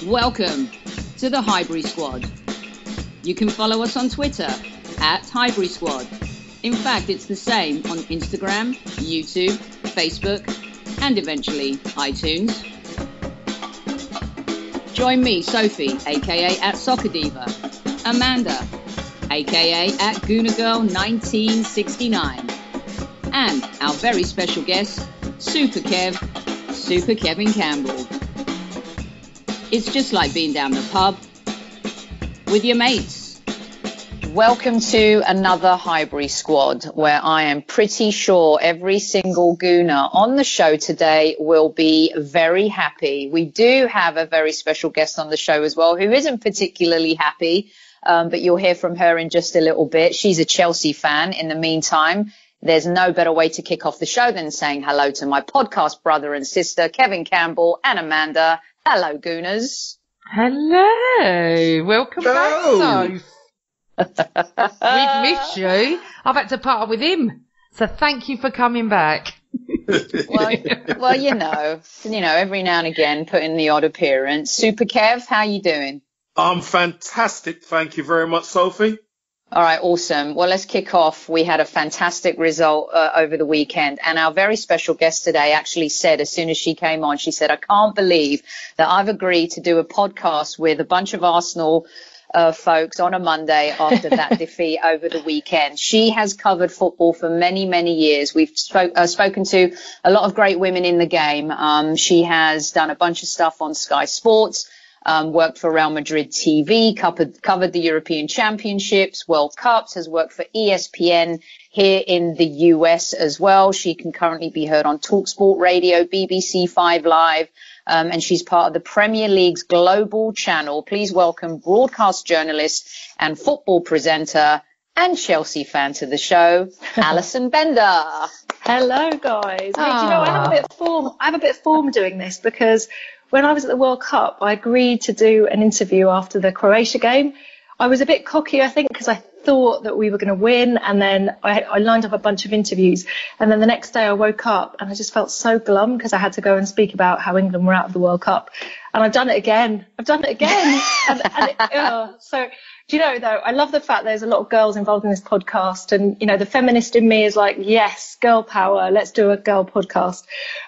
Welcome to the Highbury Squad. You can follow us on Twitter at Highbury Squad. In fact, it's the same on Instagram, YouTube, Facebook, and eventually iTunes. Join me, Sophie, aka at Soccer Diva, Amanda, aka at Gooner Girl 1969, and our very special guest, Super Kevin Campbell. It's just like being down the pub with your mates. Welcome to another Highbury Squad, where I am pretty sure every single Gooner on the show today will be very happy. We do have a very special guest on the show as well, who isn't particularly happy, but you'll hear from her in just a little bit. She's a Chelsea fan. In the meantime, there's no better way to kick off the show than saying hello to my podcast brother and sister, Kevin Campbell and Amanda. Hello, Gooners. Hello. Welcome back, Soph. We've missed you. I've had to partner with him. So thank you for coming back. Well, you know, every now and again, put in the odd appearance. Super Kev, how you doing? I'm fantastic. Thank you very much, Sophie. All right, awesome. Well, let's kick off. We had a fantastic result over the weekend, and our very special guest today actually said, as soon as she came on, she said, I can't believe that I've agreed to do a podcast with a bunch of Arsenal folks on a Monday after that defeat over the weekend. She has covered football for many, many years. We've spoken to a lot of great women in the game. She has done a bunch of stuff on Sky Sports. Worked for Real Madrid TV, covered the European Championships, World Cups, has worked for ESPN here in the US as well. She can currently be heard on TalkSport Radio, BBC 5 Live, and she's part of the Premier League's global channel. Please welcome broadcast journalist and football presenter and Chelsea fan to the show, Alison Bender. Hello, guys. Hey, do you know, I have a bit of form doing this because when I was at the World Cup, I agreed to do an interview after the Croatia game. I was a bit cocky, I think, because I thought that we were going to win. And then I lined up a bunch of interviews. And then the next day I woke up and I just felt so glum because I had to go and speak about how England were out of the World Cup. And I've done it again. So, do you know, though, I love the fact there's a lot of girls involved in this podcast. And, you know, the feminist in me is like, yes, girl power. Let's do a girl podcast.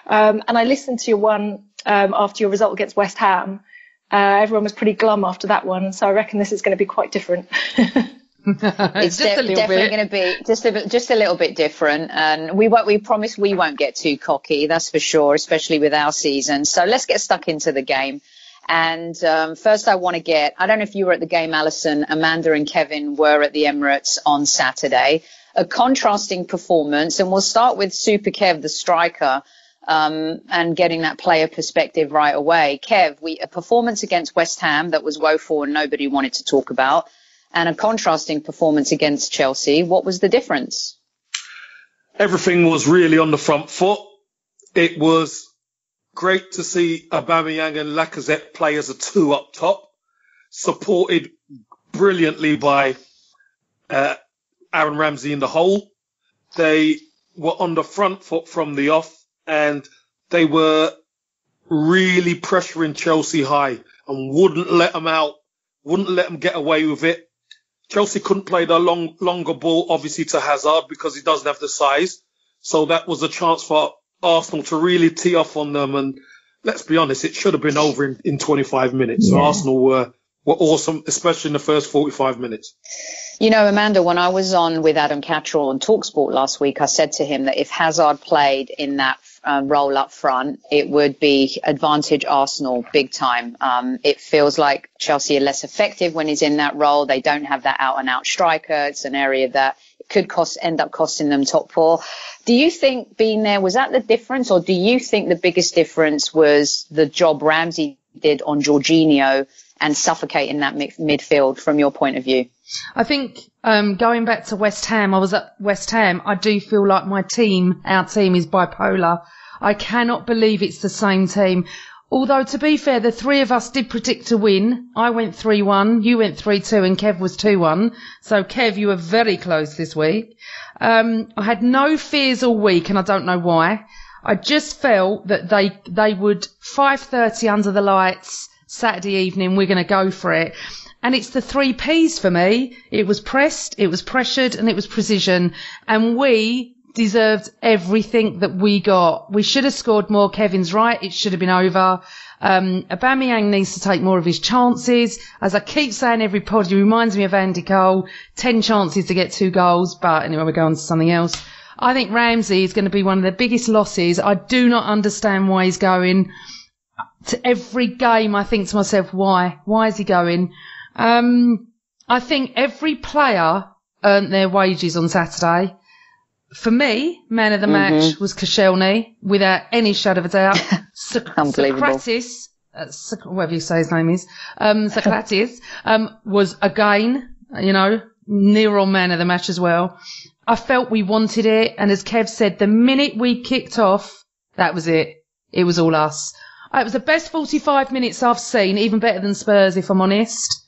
And I listened to your one after your result against West Ham. Everyone was pretty glum after that one. So I reckon this is going to be quite different. It's definitely going to be just a little bit different. And we promise we won't get too cocky. That's for sure, especially with our season. So let's get stuck into the game. And first I want to I don't know if you were at the game, Alison. Amanda and Kevin were at the Emirates on Saturday. A contrasting performance. And we'll start with Super Kev, the striker, and getting that player perspective right away. Kev, a performance against West Ham that was woeful and nobody wanted to talk about, and a contrasting performance against Chelsea. What was the difference? Everything was really on the front foot. It was great to see Aubameyang and Lacazette play as a two up top, supported brilliantly by Aaron Ramsey in the hole. They were on the front foot from the off, and they were really pressuring Chelsea high and wouldn't let them out, wouldn't let them get away with it. Chelsea couldn't play the longer ball, obviously, to Hazard because he doesn't have the size. So that was a chance for Arsenal to really tee off on them. And let's be honest, it should have been over in 25 minutes. So Arsenal were awesome, especially in the first 45 minutes. You know, Amanda, when I was on with Adam Catterall on TalkSport last week, I said to him that if Hazard played in that role up front, it would be advantage Arsenal big time. It feels like Chelsea are less effective when he's in that role. They don't have that out-and-out striker. It's an area that could end up costing them top four. Do you think being there, was that the difference? Or do you think the biggest difference was the job Ramsey did on Jorginho and suffocating that midfield from your point of view? I think going back to West Ham, I was at West Ham. I do feel like our team is bipolar. I cannot believe it's the same team. Although, to be fair, the three of us did predict a win. I went 3-1, you went 3-2, and Kev was 2-1. So, Kev, you were very close this week. I had no fears all week, and I don't know why. I just felt that they would 5:30 under the lights, Saturday evening, we're going to go for it. And it's the 3 Ps for me. It was pressed, it was pressured, and it was precision. And we deserved everything that we got. We should have scored more. Kevin's right. It should have been over. Aubameyang needs to take more of his chances. As I keep saying every pod, he reminds me of Andy Cole. 10 chances to get 2 goals. But anyway, we'll go on to something else. I think Ramsey is going to be one of the biggest losses. I do not understand why he's going. To every game, I think to myself, why? Why is he going? I think every player earned their wages on Saturday. For me, man of the match was Koscielny, without any shadow of a doubt. Unbelievable. Socrates, whatever you say his name is, Socrates, was again, near on man of the match as well. I felt we wanted it, and as Kev said, the minute we kicked off, that was it. It was all us. It was the best 45 minutes I've seen, even better than Spurs, if I'm honest.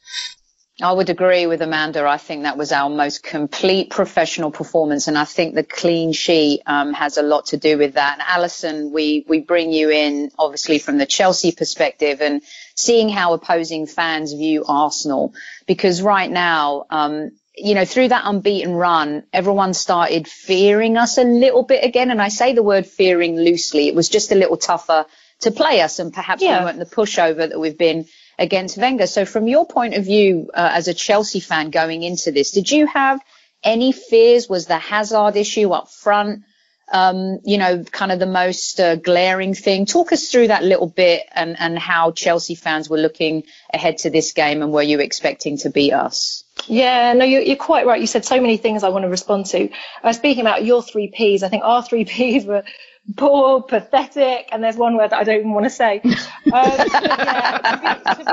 I would agree with Amanda. I think that was our most complete professional performance, and I think the clean sheet has a lot to do with that. And Alison, we bring you in, obviously, from the Chelsea perspective and seeing how opposing fans view Arsenal. Because right now, through that unbeaten run, everyone started fearing us a little bit again. And I say the word fearing loosely. It was just a little tougher to play us, and perhaps we weren't the pushover that we've been against Wenger. So from your point of view, as a Chelsea fan going into this, did you have any fears? Was the Hazard issue up front, kind of the most glaring thing? Talk us through that little bit and how Chelsea fans were looking ahead to this game, and were you expecting to beat us? Yeah, no, you're quite right. You said so many things I want to respond to. Speaking about your 3 Ps, I think our 3 Ps were poor, pathetic, and there's one word that I don't even want to say. To be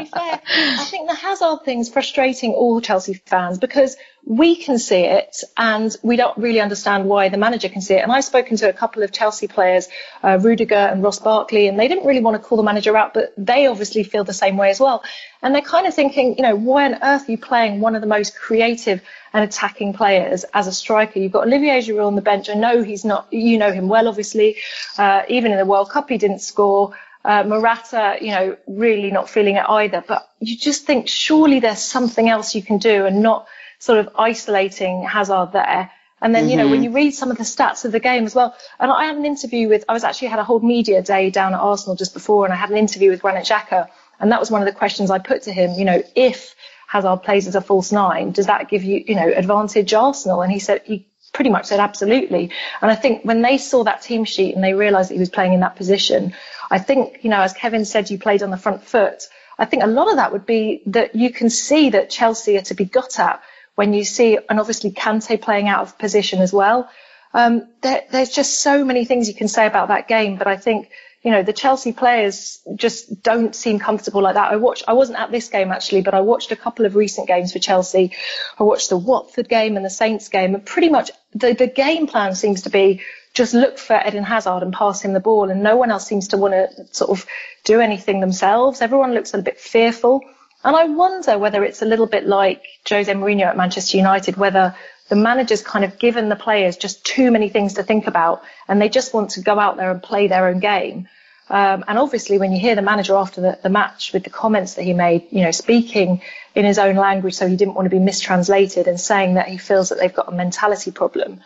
fair, I think the Hazard thing's frustrating all Chelsea fans because we can see it and we don't really understand why the manager can see it. And I've spoken to a couple of Chelsea players, Rudiger and Ross Barkley, and they didn't really want to call the manager out, but they obviously feel the same way as well. And they're kind of thinking, why on earth are you playing one of the most creative and attacking players as a striker? You've got Olivier Giroud on the bench. I know he's not, you know him well, obviously. Even in the World Cup, he didn't score. Morata, really not feeling it either. But you just think surely there's something else you can do and not sort of isolating Hazard there. And then, when you read some of the stats of the game as well, and I had an interview had a whole media day down at Arsenal just before, and I had an interview with Granit Xhaka. And that was one of the questions I put to him, if Hazard plays as a false 9, does that give you, advantage Arsenal? And he pretty much said absolutely. And I think when they saw that team sheet and they realised that he was playing in that position, I think, as Kevin said, you played on the front foot. I think a lot of that would be that you can see that Chelsea are to be got at when you see, and obviously Kante playing out of position as well. There's just so many things you can say about that game, but I think, the Chelsea players just don't seem comfortable like that. I wasn't at this game actually, but I watched a couple of recent games for Chelsea. I watched the Watford game and the Saints game, and pretty much the game plan seems to be just look for Eden Hazard and pass him the ball, and no one else seems to want to sort of do anything themselves. Everyone looks a bit fearful. And I wonder whether it's a little bit like Jose Mourinho at Manchester United, whether the manager's kind of given the players just too many things to think about and they just want to go out there and play their own game. And obviously when you hear the manager after the match with the comments that he made, speaking in his own language so he didn't want to be mistranslated, and saying that he feels that they've got a mentality problem,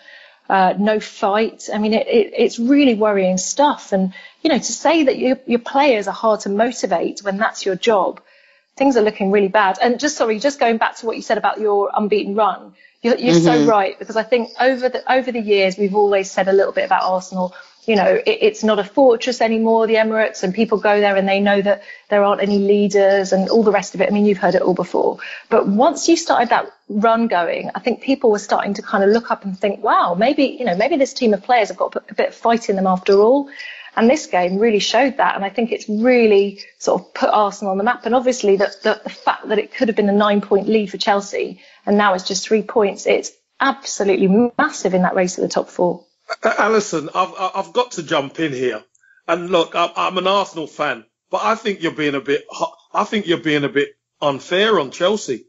no fight. I mean, it's really worrying stuff. And, to say that your players are hard to motivate when that's your job, things are looking really bad. And just going back to what you said about your unbeaten run, you're so right, because I think over the years we've always said a little bit about Arsenal. It's not a fortress anymore, the Emirates, and people go there and they know that there aren't any leaders and all the rest of it. I mean, you've heard it all before. But once you started that run going, I think people were starting to kind of look up and think, wow, maybe this team of players have got a bit of fight in them after all. And this game really showed that. And I think it's really sort of put Arsenal on the map. And obviously the fact that it could have been a 9-point lead for Chelsea and now it's just 3 points, it's absolutely massive in that race to the top 4. Alison, I've got to jump in here. And look, I'm an Arsenal fan, but I think you're being a bit unfair on Chelsea,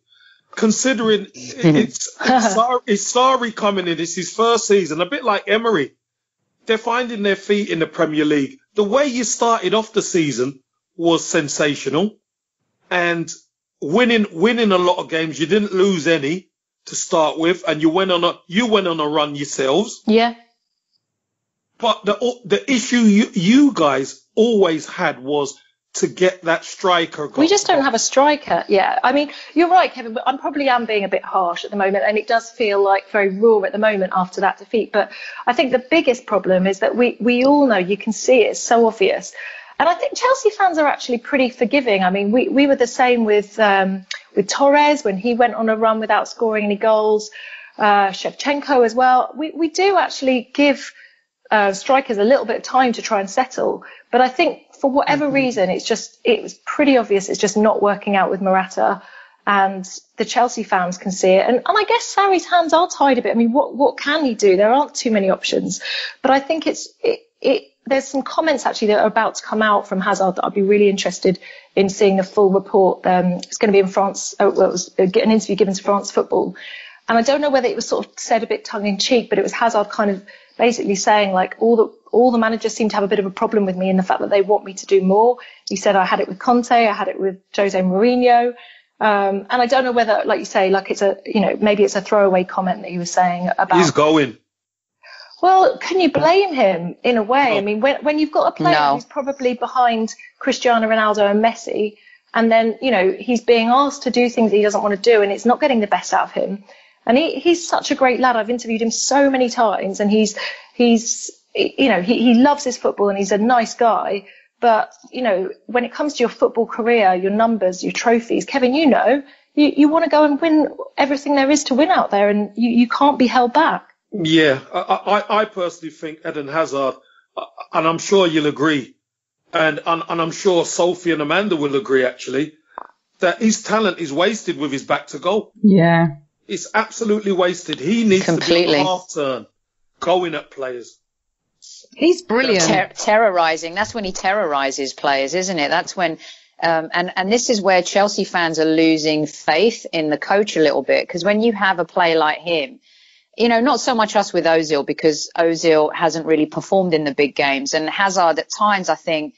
considering it's Sarri coming in. It's his first season, a bit like Emery. They're finding their feet in the Premier League. The way you started off the season was sensational. and winning a lot of games. You didn't lose any to start with, and you went on a run yourselves. Yeah. But the issue you guys always had was to get that striker. We just don't have a striker. Yeah, I mean, you're right, Kevin, but I probably am being a bit harsh at the moment, and it does feel like very raw at the moment after that defeat. But I think the biggest problem is that we all know, you can see it's so obvious. And I think Chelsea fans are actually pretty forgiving. I mean, we were the same with Torres when he went on a run without scoring any goals, Shevchenko as well. We do actually give strikers a little bit of time to try and settle. But I think for whatever reason, it was pretty obvious it's just not working out with Morata, and the Chelsea fans can see it. And I guess Sarri's hands are tied a bit. I mean, what can he do? There aren't too many options. But I think there's some comments actually that are about to come out from Hazard that I'd be really interested in seeing the full report. It's going to be in France. It was an interview given to France Football. And I don't know whether it was sort of said a bit tongue in cheek, but it was Hazard kind of basically saying, like, all the managers seem to have a bit of a problem with me in the fact that they want me to do more. He said, I had it with Conte, I had it with Jose Mourinho. And I don't know whether, like you say, like maybe it's a throwaway comment that he was saying about. He's going. Well, can you blame him in a way? No. I mean, when you've got a player who's probably behind Cristiano Ronaldo and Messi, and then, he's being asked to do things that he doesn't want to do, and it's not getting the best out of him. And he's such a great lad. I've interviewed him so many times, and he loves his football, and he's a nice guy. But, when it comes to your football career, your numbers, your trophies, Kevin, you want to go and win everything there is to win out there, and you can't be held back. Yeah, I personally think Eden Hazard, and I'm sure you'll agree, and I'm sure Sophie and Amanda will agree, actually, that his talent is wasted with his back to goal. Yeah. It's absolutely wasted. He needs to be on half turn, going at players. He's brilliant. Terrorising. That's when he terrorises players, isn't it? That's when, and this is where Chelsea fans are losing faith in the coach a little bit, because when you have a player like him, not so much us with Ozil, because Ozil hasn't really performed in the big games, and Hazard at times, I think,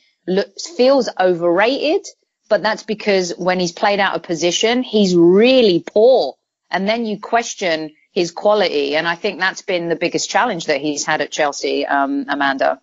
feels overrated, but that's because when he's played out of position, he's really poor. And then you question his quality. And I think that's been the biggest challenge that he's had at Chelsea, Amanda.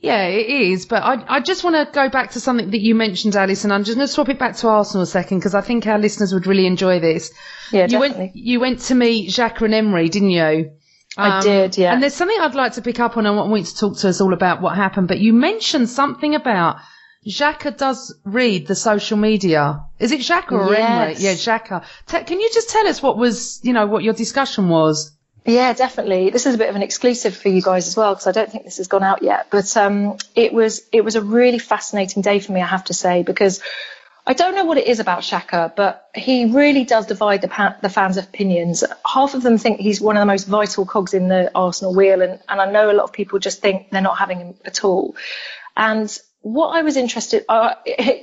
Yeah, it is. But I just want to go back to something that you mentioned, Alison. I'm just going to swap it back to Arsenal a second, because I think our listeners would really enjoy this. Yeah, definitely. You went to meet Xhaka and Emery, didn't you? I did, yeah. And there's something I'd like to pick up on. I want you to talk to us all about what happened. But you mentioned something about Xhaka does read the social media. Is it Xhaka or Emery? Yeah, Xhaka. Can you just tell us what was, what your discussion was? Yeah, definitely. This is a bit of an exclusive for you guys as well, because I don't think this has gone out yet. But it was a really fascinating day for me, I have to say, because I don't know what it is about Xhaka, but he really does divide the fans' opinions. Half of them think he's one of the most vital cogs in the Arsenal wheel, and I know a lot of people just think they're not having him at all. And what I was interested,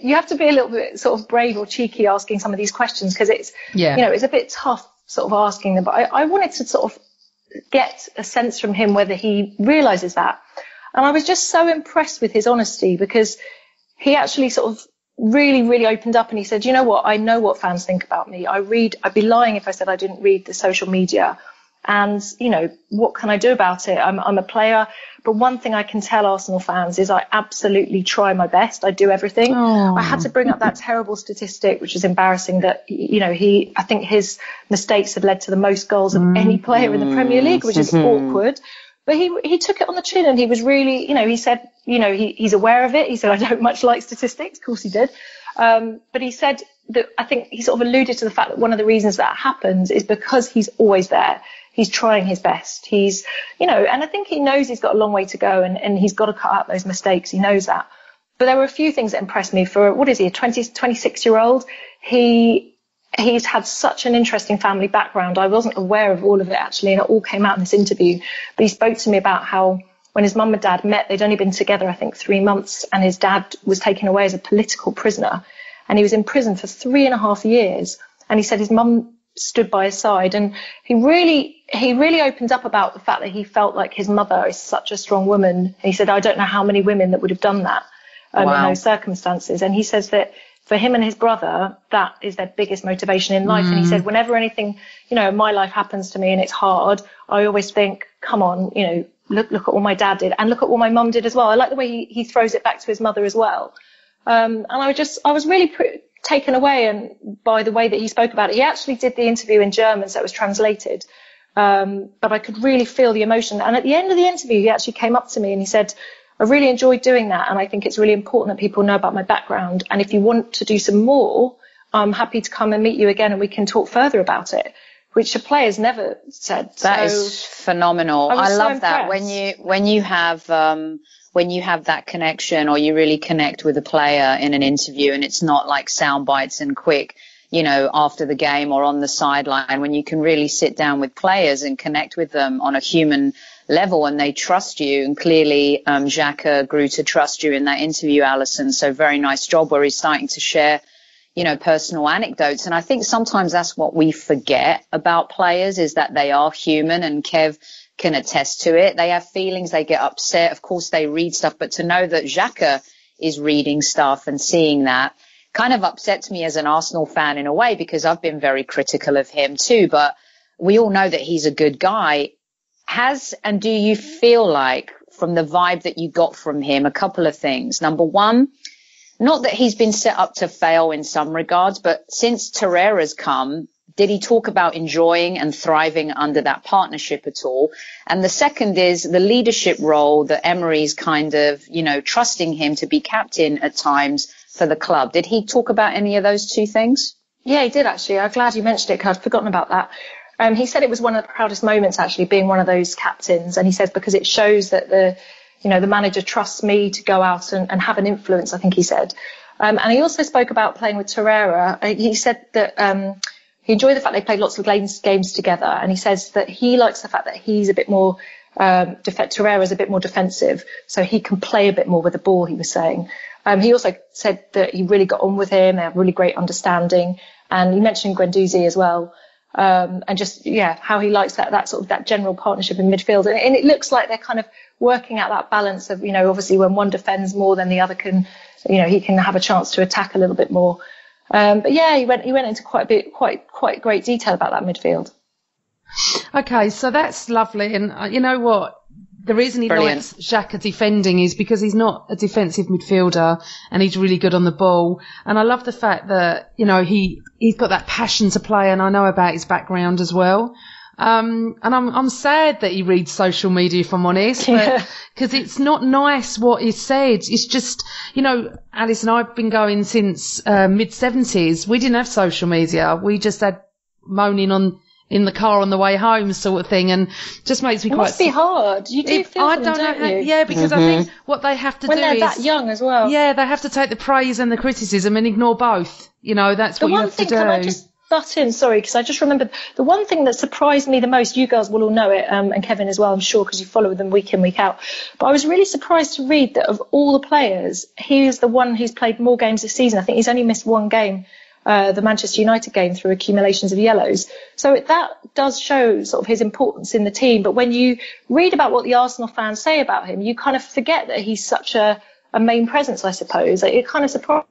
you have to be a little bit sort of brave or cheeky asking some of these questions, because it's, it's a bit tough sort of asking them. But I wanted to sort of get a sense from him whether he realises that. And I was just so impressed with his honesty, because he actually sort of really, really opened up, and he said, you know what, I know what fans think about me. I'd be lying if I said I didn't read the social media. And, what can I do about it? I'm a player. But one thing I can tell Arsenal fans is I absolutely try my best. I do everything. Oh. I had to bring up that terrible statistic, which is embarrassing, that, I think his mistakes have led to the most goals of any player in the Premier League, which is awkward. But he took it on the chin, and he was really, he said, he's aware of it. He said, I don't much like statistics. Of course he did. But he said that, I think he sort of alluded to the fact that one of the reasons that happens is because he's always there. He's trying his best. He's, and I think he knows he's got a long way to go, and he's got to cut out those mistakes. He knows that. But there were a few things that impressed me. For, what is he, a 26-year-old? He's had such an interesting family background. I wasn't aware of all of it, actually, and it all came out in this interview. But he spoke to me about how when his mum and dad met, they'd only been together, I think, 3 months, and his dad was taken away as a political prisoner. And he was in prison for 3.5 years. And he said his mum stood by his side, and he really opened up about the fact that he felt like his mother is such a strong woman. He said, I don't know how many women that would have done that in those circumstances. And he says that for him and his brother, that is their biggest motivation in life. And he said, whenever anything, in my life happens to me and it's hard, I always think, come on, look at what my dad did and look at what my mum did as well. I like the way he throws it back to his mother as well. And I was really taken away by the way that he spoke about it. He actually did the interview in German, so it was translated. But I could really feel the emotion. And at the end of the interview, he actually came up to me and he said, I really enjoyed doing that. And I think it's really important that people know about my background. And if you want to do some more, I'm happy to come and meet you again and we can talk further about it, which the players never said. That is phenomenal. I love that when you have that connection, or you really connect with a player in an interview, and it's not like sound bites and quick, after the game or on the sideline, when you can really sit down with players and connect with them on a human level and they trust you. And clearly Xhaka grew to trust you in that interview, Alison. So very nice job where he's starting to share, personal anecdotes. And I think sometimes that's what we forget about players, is that they are human, and Kev can attest to it. They have feelings, they get upset. Of course, they read stuff, but to know that Xhaka is reading stuff and seeing that kind of upsets me as an Arsenal fan in a way, because I've been very critical of him too, but we all know that he's a good guy. Do you feel like, from the vibe that you got from him, a couple of things? Number one, not that he's been set up to fail in some regards, but since Torreira's come, did he talk about enjoying and thriving under that partnership at all? And the second is the leadership role that Emery's kind of, trusting him to be captain at times for the club. Did he talk about any of those two things? Yeah, he did actually. I'm glad you mentioned it, because I'd forgotten about that. He said it was one of the proudest moments, actually, being one of those captains. And he says, because it shows that the manager trusts me to go out and have an influence, I think he said. And he also spoke about playing with Torreira. He said that he enjoyed the fact they played lots of games together. And he says that he likes the fact that he's a bit more, Torreira's a bit more defensive, so he can play a bit more with the ball, he was saying. He also said that he really got on with him. They have really great understanding. And he mentioned Guendouzi as well. And just, how he likes that sort of that general partnership in midfield. And it looks like they're kind of working out that balance of, obviously when one defends more than the other can, he can have a chance to attack a little bit more. But yeah, he went into quite great detail about that midfield. Okay, so that's lovely. And you know what? The reason he likes Xhaka defending is because he's not a defensive midfielder and he's really good on the ball. And I love the fact that, he's got that passion to play, and I know about his background as well. And I'm sad that he reads social media, if I'm honest, because it's not nice what is said. It's just, Alice and I've been going since mid-70s. We didn't have social media. We just had moaning in the car on the way home, sort of thing, and just makes me it must be hard. You do feel I them, don't know. you? Yeah, because I think what they have to when do they're is that young as well. Yeah, they have to take the praise and the criticism and ignore both. That's what you have to do. Can I just butt in? Sorry, because I just remembered the one thing that surprised me the most. You girls will all know it, and Kevin as well, I'm sure, because you follow them week in, week out. But I was really surprised to read that of all the players, he is the one who's played more games this season. I think he's only missed one game. The Manchester United game, through accumulations of yellows. So that does show sort of his importance in the team. But when you read about what the Arsenal fans say about him, you kind of forget that he's such a main presence, I suppose. It kind of surprised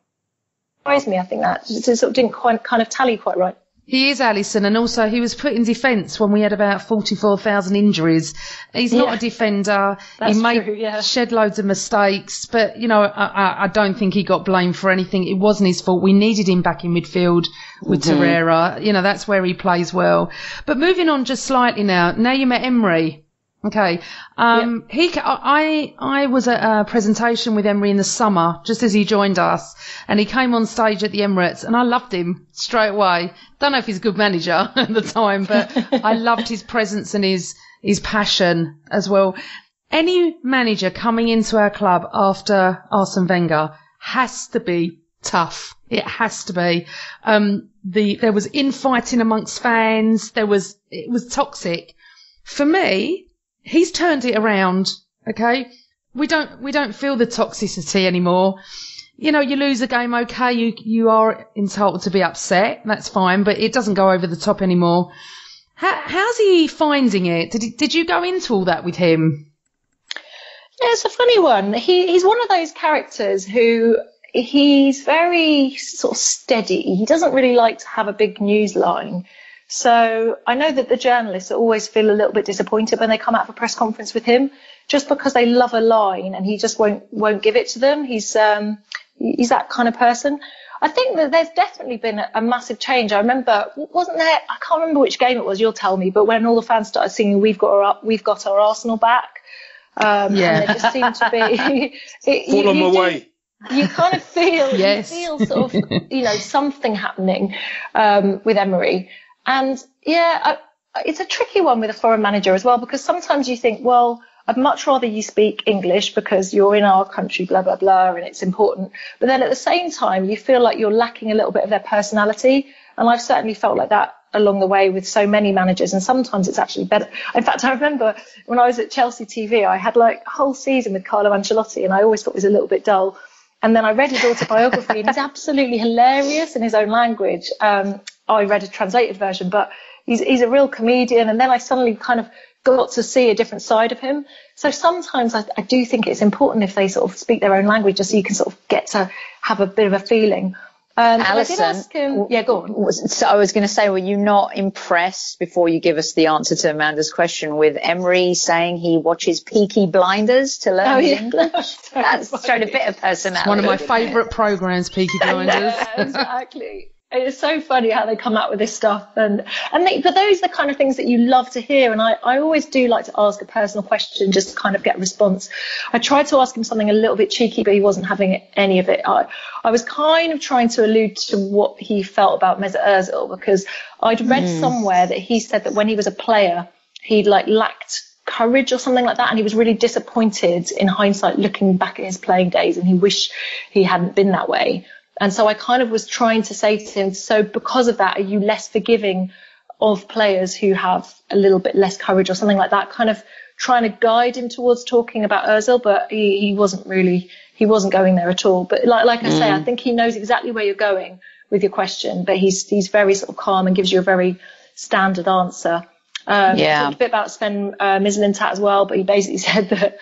me, I think, that it sort of didn't kind of tally quite right. He is, Alison, and also he was put in defence when we had about 44,000 injuries. He's not a defender. That's he may true, shed loads of mistakes, but, I don't think he got blamed for anything. It wasn't his fault. We needed him back in midfield with Torreira. That's where he plays well. But moving on just slightly now you met Emery. Okay. I was at a presentation with Emery in the summer, just as he joined us, and he came on stage at the Emirates, and I loved him straight away. Don't know if he's a good manager at the time, but I loved his presence and his passion as well. Any manager coming into our club after Arsene Wenger has to be tough. It has to be. There was infighting amongst fans. It was toxic. For me, he's turned it around, okay? We don't feel the toxicity anymore. You lose a game, okay, you are entitled to be upset, that's fine, but it doesn't go over the top anymore. How's he finding it? Did you go into all that with him? Yeah, it's a funny one. He's one of those characters who he's very sort of steady. He doesn't really like to have a big news line. So I know that the journalists always feel a little bit disappointed when they come out of a press conference with him, just because they love a line and he just won't give it to them. He's that kind of person. I think that there's definitely been a massive change. I remember, wasn't there? I can't remember which game it was. You'll tell me. But when all the fans started singing, "We've got our Arsenal back," and there just seemed to be Pull them away. You kind of feel, yes. you feel sort of, something happening with Emery. And it's a tricky one with a foreign manager as well, because sometimes you think, well, I'd much rather you speak English because you're in our country, blah, blah, blah, and it's important. But then at the same time, you feel like you're lacking a little bit of their personality. And I've certainly felt like that along the way with so many managers. And sometimes it's actually better. In fact, I remember when I was at Chelsea TV, I had like a whole season with Carlo Ancelotti, and I always thought it was a little bit dull. And then I read his autobiography, and he's absolutely hilarious in his own language. I read a translated version, but he's a real comedian. And then I suddenly kind of got to see a different side of him. So sometimes I do think it's important if they sort of speak their own language, just so you can sort of get to have a bit of a feeling. Alison, I did ask him, go on. So I was going to say, were you not impressed, before you give us the answer to Amanda's question, with Emery saying he watches Peaky Blinders to learn his English? That's showed a bit of personality. It's one of my favourite programmes, Peaky Blinders. Yeah, exactly. It's so funny how they come out with this stuff, but those are the kind of things that you love to hear. And I always do like to ask a personal question just to kind of get a response. I tried to ask him something a little bit cheeky, but he wasn't having any of it. I was kind of trying to allude to what he felt about Mesut Ozil, because I'd read somewhere that he said that when he was a player, he'd lacked courage or something like that, and he was really disappointed in hindsight looking back at his playing days, and he wished he hadn't been that way. And so I kind of was trying to say to him, so because of that, are you less forgiving of players who have a little bit less courage or something like that? Kind of trying to guide him towards talking about Ozil, but he wasn't going there at all. But like I say, I think he knows exactly where you're going with your question, but he's very sort of calm and gives you a very standard answer. Talked a bit about Sven Mislintat as well, but he basically said that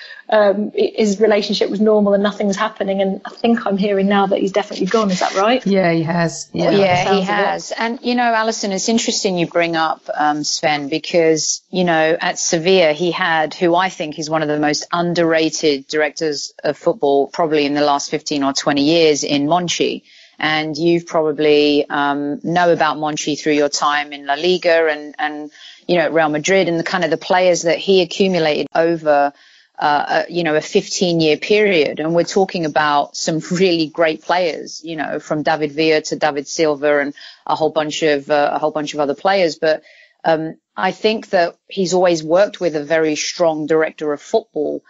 his relationship was normal and nothing was happening. And I think I'm hearing now that he's definitely gone. Is that right? Yeah, he has. Yeah, he has. And, Alison, it's interesting you bring up Sven, because, at Sevilla he had, who I think is one of the most underrated directors of football probably in the last 15 or 20 years in Monchi. And you've probably know about Monchi through your time in La Liga and at Real Madrid, and the players that he accumulated over, a 15-year period. And we're talking about some really great players, from David Villa to David Silva and a whole bunch of other players. But I think that he's always worked with a very strong director of football.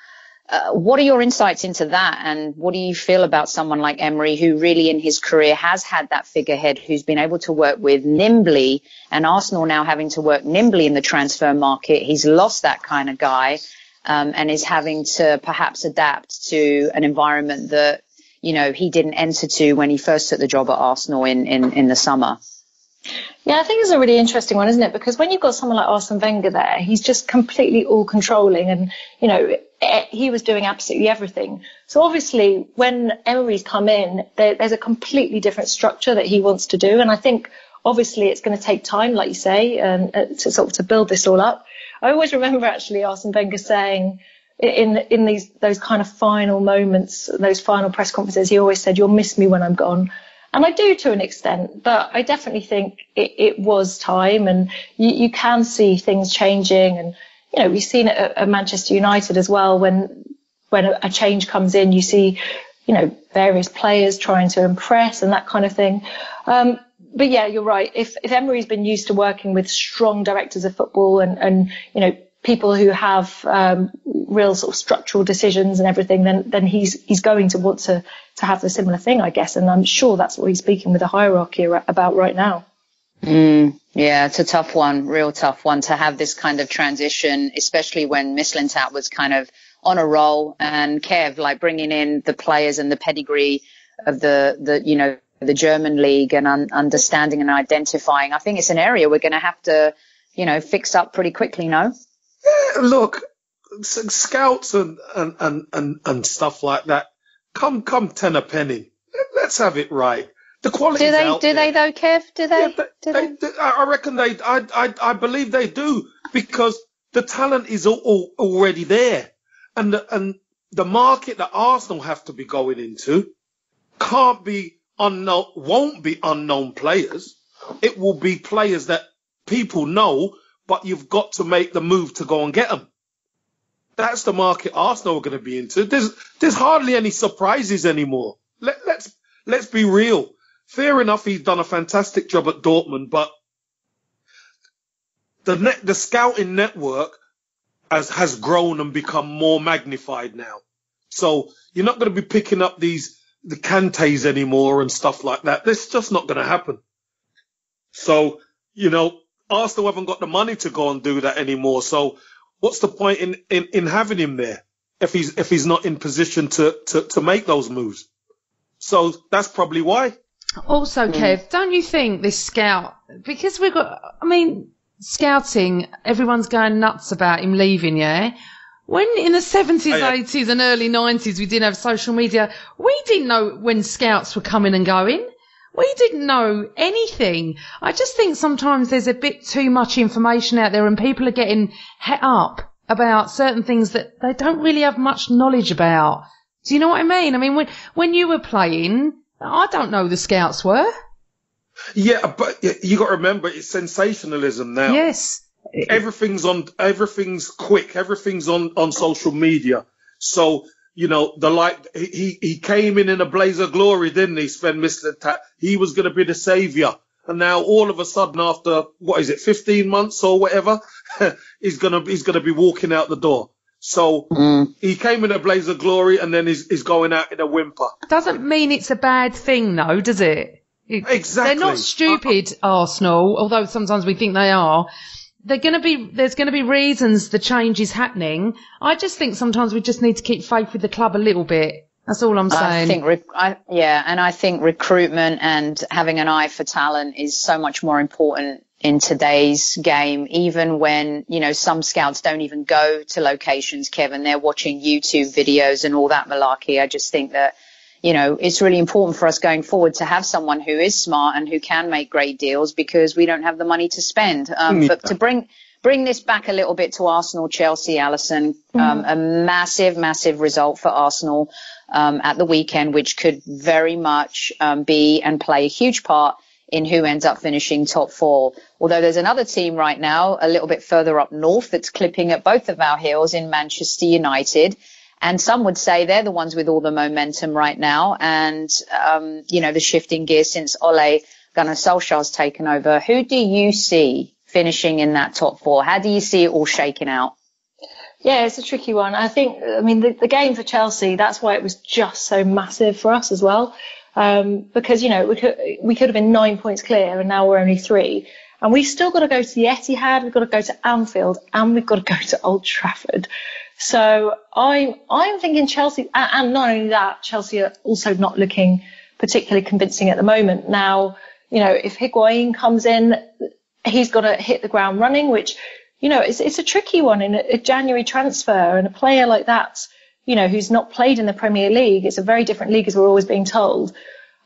What are your insights into that? And what do you feel about someone like Emery, who really in his career has had that figurehead, who's been able to work with nimbly, and Arsenal now having to work nimbly in the transfer market? He's lost that kind of guy, and is having to perhaps adapt to an environment that, he didn't enter to when he first took the job at Arsenal in the summer. Yeah, I think it's a really interesting one, isn't it? Because when you've got someone like Arsene Wenger there, he's just completely all controlling, and, he was doing absolutely everything. So obviously when Emery's come in, there's a completely different structure that he wants to do. And I think obviously it's going to take time, like you say, to build this all up. I always remember actually Arsene Wenger saying in those kind of final moments, those final press conferences, he always said, "You'll miss me when I'm gone." And I do to an extent, but I definitely think it was time, and you can see things changing. And, we've seen it at Manchester United as well. When a change comes in, you see, various players trying to impress and that kind of thing. But yeah, you're right. If Emery's been used to working with strong directors of football and people who have real sort of structural decisions and everything, then he's going to want to have the similar thing, I guess. And I'm sure that's what he's speaking with the hierarchy about right now. Yeah, it's a tough one, real tough one to have this kind of transition, especially when Mislintat was kind of on a roll, and Kev, bringing in the players and the pedigree of the German league and understanding and identifying. I think it's an area we're going to have to, fix up pretty quickly, no? Yeah, look, scouts and stuff like that come ten a penny. Let's have it right. The quality Do they? out Do there. they though, Kev? Do they? Yeah, I reckon they. I believe they do, because the talent is already there, and the market that Arsenal have to be going into can't be unknown. Won't be unknown players. It will be players that people know, but you've got to make the move to go and get them. That's the market Arsenal are going to be into. There's hardly any surprises anymore. Let's be real. Fair enough, he's done a fantastic job at Dortmund, but the scouting network has grown and become more magnified now. So you're not going to be picking up the Kantés anymore and stuff like that. That's just not going to happen. So, Arsenal haven't got the money to go and do that anymore. So what's the point in having him there if he's not in position to make those moves? So that's probably why. Also, Kev, don't you think this scout, because scouting, everyone's going nuts about him leaving, yeah? When in the 70s, 80s and early 90s we didn't have social media, we didn't know when scouts were coming and going. We didn't know anything. I just think sometimes there's a bit too much information out there and people are getting het up about certain things that they don't really have much knowledge about. Do you know what I mean? I mean, when you were playing, I don't know who the scouts were. Yeah, but you got to remember, it's sensationalism now. Yes. Everything's quick. Everything's on social media. So, he came in a blaze of glory, didn't he, Sven Mislintat? He was going to be the saviour. And now all of a sudden after, 15 months or whatever, he's going to be walking out the door. So he came in a blaze of glory and then he's going out in a whimper. Doesn't mean it's a bad thing, though, does it? Exactly. They're not stupid, Arsenal, although sometimes we think they are. There's going to be reasons the change is happening. I just think sometimes we just need to keep faith with the club a little bit. That's all I'm saying. I think recruitment and having an eye for talent is so much more important in today's game, even when, some scouts don't even go to locations, Kevin. They're watching YouTube videos and all that malarkey. I just think that, it's really important for us going forward to have someone who is smart and who can make great deals, because we don't have the money to spend. But to bring this back a little bit to Arsenal, Chelsea, Alison, a massive result for Arsenal at the weekend, which could very much be and play a huge part in who ends up finishing top four. Although there's another team right now a little bit further up north that's clipping at both of our heels in Manchester United. And some would say they're the ones with all the momentum right now. And, the shifting gear since Ole Gunnar Solskjaer's taken over. Who do you see finishing in that top four? How do you see it all shaking out? Yeah, it's a tricky one. I think, the game for Chelsea, that's why it was just so massive for us as well. Because, we could have been 9 points clear and now we're only 3. And we've still got to go to the Etihad, we've got to go to Anfield, and we've got to go to Old Trafford. So I'm thinking Chelsea, and not only that, Chelsea are also not looking particularly convincing at the moment. Now, if Higuain comes in, he's got to hit the ground running, which, it's a tricky one in a January transfer, and a player like that, who's not played in the Premier League. It's a very different league, as we're always being told.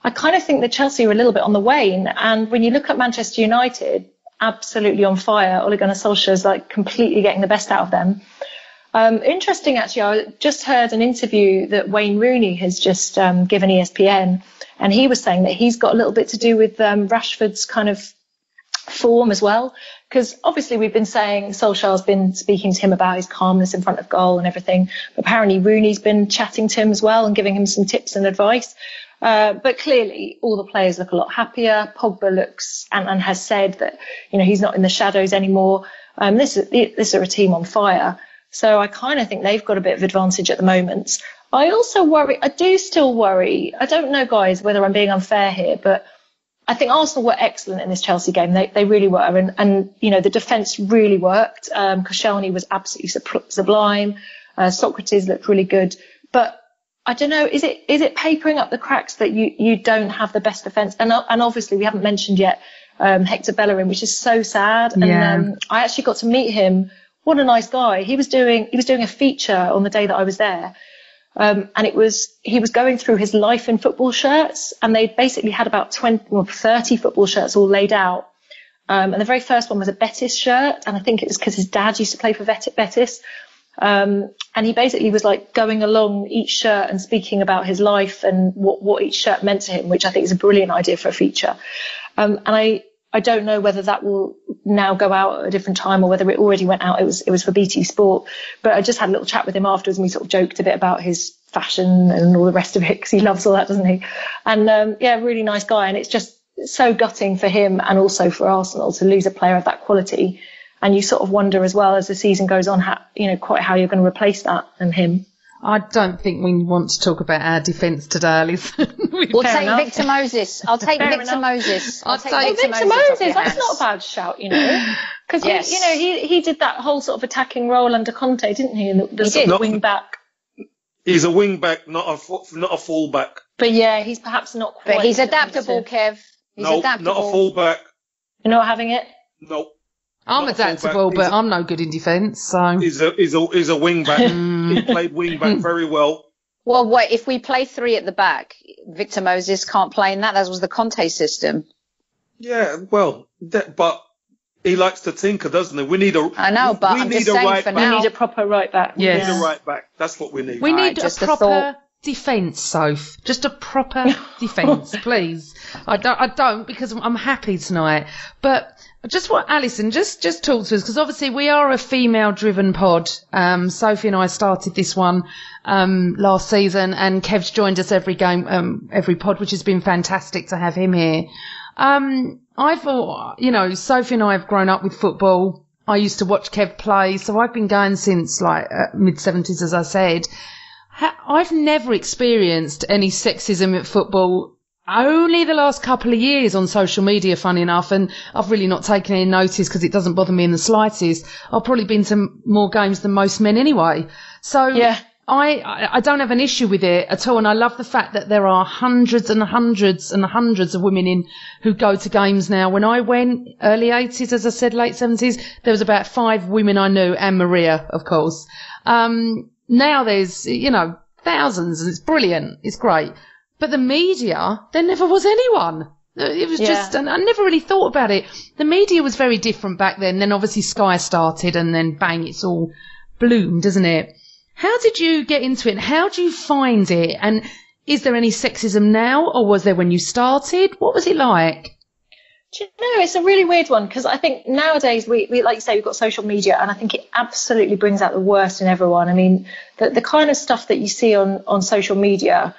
I kind of think that Chelsea are a little bit on the wane. And when you look at Manchester United, absolutely on fire. Ole Gunnar Solskjaer is completely getting the best out of them. Interesting, actually, I just heard an interview that Wayne Rooney has just given ESPN, and he was saying that he's got a little bit to do with Rashford's kind of form as well, because obviously we've been saying Solskjaer's been speaking to him about his calmness in front of goal and everything, but apparently Rooney's been chatting to him as well and giving him some tips and advice. But clearly all the players look a lot happier. Pogba looks and has said that, he's not in the shadows anymore. This is a team on fire. So I kind of think they've got a bit of advantage at the moment. I do still worry. I don't know, guys, whether I'm being unfair here, but I think Arsenal were excellent in this Chelsea game. They really were. And the defence really worked. Koscielny was absolutely sublime. Socrates looked really good. But I don't know, is it papering up the cracks that you don't have the best defence? And obviously we haven't mentioned yet Hector Bellerin, which is so sad. Yeah. And I actually got to meet him. What a nice guy. He was doing a feature on the day that I was there. And he was going through his life in football shirts, and they basically had about 30 football shirts all laid out. And the very first one was a Betis shirt, and I think it was because his dad used to play for Betis. And he basically was like going along each shirt and speaking about his life and what each shirt meant to him, which I think is a brilliant idea for a feature. And I don't know whether that will now go out at a different time or whether it already went out. It was for BT Sport, but I just had a little chat with him afterwards, and we sort of joked a bit about his fashion and all the rest of it, because he loves all that, doesn't he? And really nice guy. And it's just so gutting for him and also for Arsenal to lose a player of that quality. And you sort of wonder as well as the season goes on, how you're going to replace that and him. I don't think we want to talk about our defence today, Alison. We'll take Victor Moses. I'll take Victor Moses. I'll take Victor Moses. That's not a bad shout, because he did that whole sort of attacking role under Conte, didn't he? And the sort of wing back. He's a wing back, not a full back. But yeah, he's perhaps not quite. But he's adaptable, Kev. He's adaptable. Not a full back. You're not having it? No. I'm adaptable, but I'm no good in defence. So he's a wing back. He played wing back very well. Well, wait, if we play three at the back, Victor Moses can't play in that. That was the Conte system. Yeah, well, but he likes to tinker, doesn't he? We need a. I know, but I'm just saying for now. We need a proper right back. Yes. We need a right back. That's what we need. We need a proper defence, Soph. Just a proper defence, please. I don't because I'm happy tonight. But just what Alison, just talk to us, because obviously we are a female-driven pod. Sophie and I started this one last season, and Kev's joined us every game, every pod, which has been fantastic to have him here. I thought, Sophie and I have grown up with football. I used to watch Kev play, so I've been going since mid-70s, as I said. I've never experienced any sexism at football. Only the last couple of years on social media, funny enough, and I've really not taken any notice because it doesn't bother me in the slightest. I've probably been to more games than most men anyway. So yeah. I don't have an issue with it at all, and I love the fact that there are hundreds and hundreds and hundreds of women who go to games now. When I went, early 80s, as I said, late 70s, there was about 5 women I knew, and Maria, of course. Now there's, thousands, and it's brilliant. It's great. But the media, there never was anyone. It was just, and I never really thought about it. The media was very different back then. Then obviously Sky started, and then bang, it's all bloomed, isn't it? How did you get into it? How do you find it? And is there any sexism now, or was there when you started? What was it like? Do you know, it's a really weird one, because I think nowadays we like you say, we've got social media, and I think it absolutely brings out the worst in everyone. I mean, the kind of stuff that you see on social media,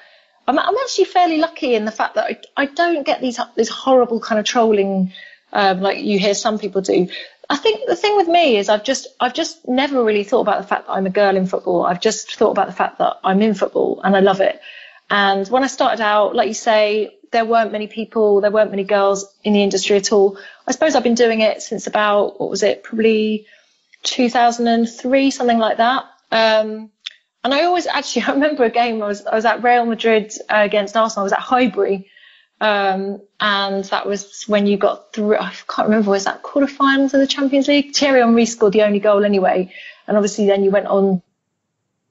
I'm actually fairly lucky in the fact that I don't get this horrible kind of trolling like you hear some people do. I think the thing with me is I've just never really thought about the fact that I'm a girl in football. I've just thought about the fact that I'm in football and I love it. And when I started out, like you say, there weren't many girls in the industry at all. I suppose I've been doing it since about, probably 2003, something like that. And I remember a game, I was at Real Madrid against Arsenal. I was at Highbury. And that was when you got through, I can't remember, was that quarterfinals of the Champions League? Thierry Henry scored the only goal anyway. And obviously then you went on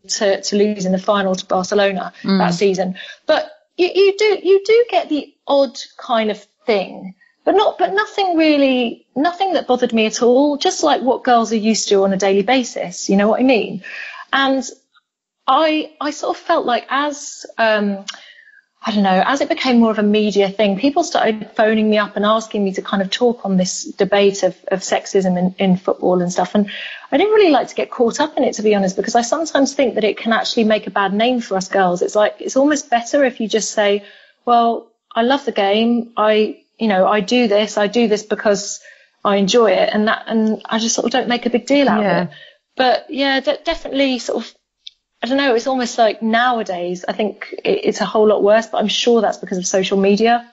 to lose in the final to Barcelona that season. But you do get the odd kind of thing, but nothing that bothered me at all. Just like what girls are used to on a daily basis. You know what I mean? And I sort of felt like as it became more of a media thing, people started phoning me up and asking me to kind of talk on this debate of sexism in football and stuff. And I didn't really like to get caught up in it, to be honest, because I sometimes think that it can actually make a bad name for us girls. It's like, it's almost better if you just say, well, I love the game. I do this because I enjoy it. And I just sort of don't make a big deal out of it. But yeah, definitely sort of, I don't know, it's almost like nowadays, I think it's a whole lot worse, but I'm sure that's because of social media.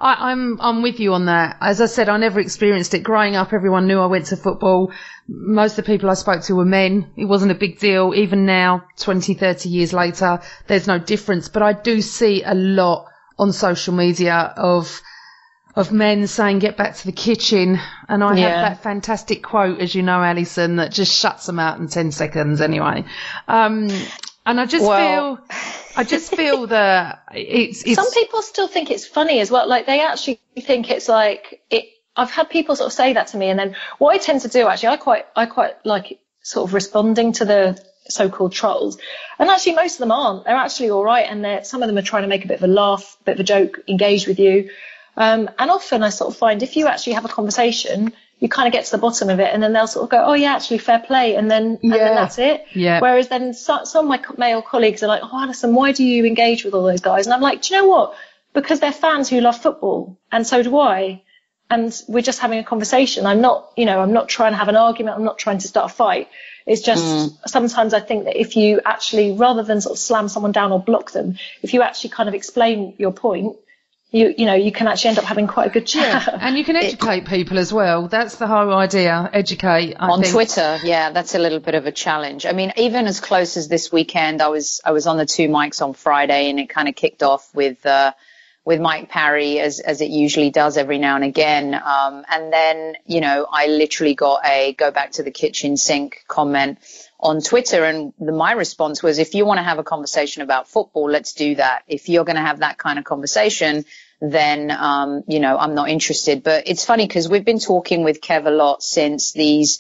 I'm with you on that. As I said, I never experienced it. Growing up, everyone knew I went to football. Most of the people I spoke to were men. It wasn't a big deal. Even now, 20, 30 years later, there's no difference. But I do see a lot on social media of men saying, get back to the kitchen. And I have that fantastic quote, as you know, Alison, that just shuts them out in 10 seconds anyway. And And I just feel that it's. Some people still think it's funny as well. Like they actually think it's like it. I've had people sort of say that to me, and then what I tend to do actually, I quite like sort of responding to the so-called trolls, and actually most of them aren't. They're actually all right, and some of them are trying to make a bit of a laugh, a bit of a joke, engage with you. And often I sort of find if you actually have a conversation, you kind of get to the bottom of it, and then they'll sort of go, oh yeah, actually fair play, and then that's it. Yeah. Whereas then some of my male colleagues are like, oh Alison, why do you engage with all those guys? And I'm like, do you know what? Because they're fans who love football, and so do I. And we're just having a conversation. I'm not trying to have an argument. I'm not trying to start a fight. It's just sometimes I think that if you actually, rather than sort of slam someone down or block them, if you actually kind of explain your point, you can actually end up having quite a good chat. Yeah. And you can educate people as well. That's the whole idea. Educate. On Twitter, yeah, that's a little bit of a challenge. I mean, even as close as this weekend, I was on the 2 mics on Friday, and it kind of kicked off with Mike Parry as it usually does every now and again. And then, I literally got a go back to the kitchen sink comment on Twitter. And my response was, if you want to have a conversation about football, let's do that. If you're going to have that kind of conversation, then, I'm not interested. But it's funny because we've been talking with Kev a lot since these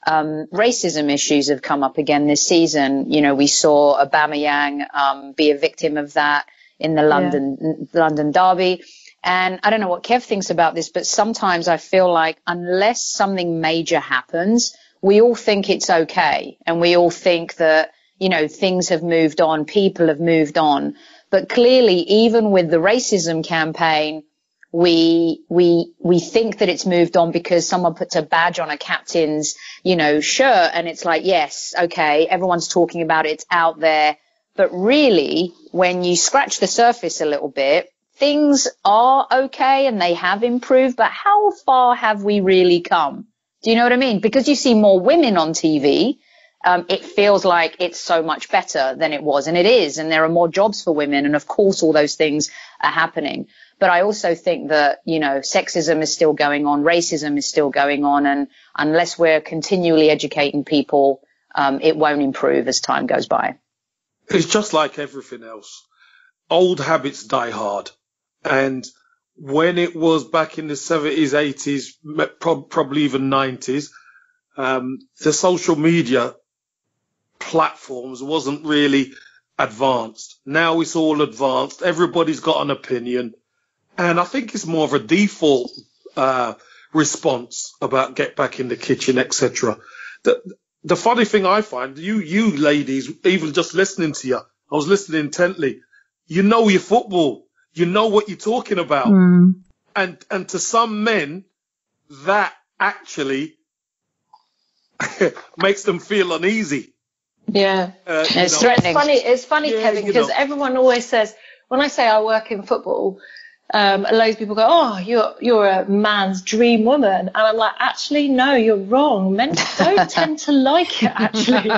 racism issues have come up again this season. We saw Aubameyang be a victim of that in the London derby. And I don't know what Kev thinks about this, but sometimes I feel like unless something major happens, we all think it's okay. And we all think that, things have moved on, people have moved on. But clearly, even with the racism campaign, we think that it's moved on because someone puts a badge on a captain's, shirt. And it's like, yes, okay, everyone's talking about it, it's out there. But really, when you scratch the surface a little bit, things are okay and they have improved. But how far have we really come? Do you know what I mean? Because you see more women on TV, it feels like it's so much better than it was. And it is. And there are more jobs for women. And of course, all those things are happening. But I also think that, sexism is still going on. Racism is still going on. And unless we're continually educating people, it won't improve as time goes by. It's just like everything else. Old habits die hard. And when it was back in the 70s, 80s, probably even 90s, the social media platforms wasn't really advanced. Now it's all advanced. Everybody's got an opinion. And I think it's more of a default response about get back in the kitchen, etc. The funny thing I find, you ladies, even just listening to you, I was listening intently. You know your football. You know what you're talking about. And to some men, that actually makes them feel uneasy. Yeah. It's threatening. It's funny, Kevin, because everyone always says, when I say I work in football, loads of people go, oh, you're a man's dream woman. And I'm like, actually, no, you're wrong. Men don't tend to like it, actually,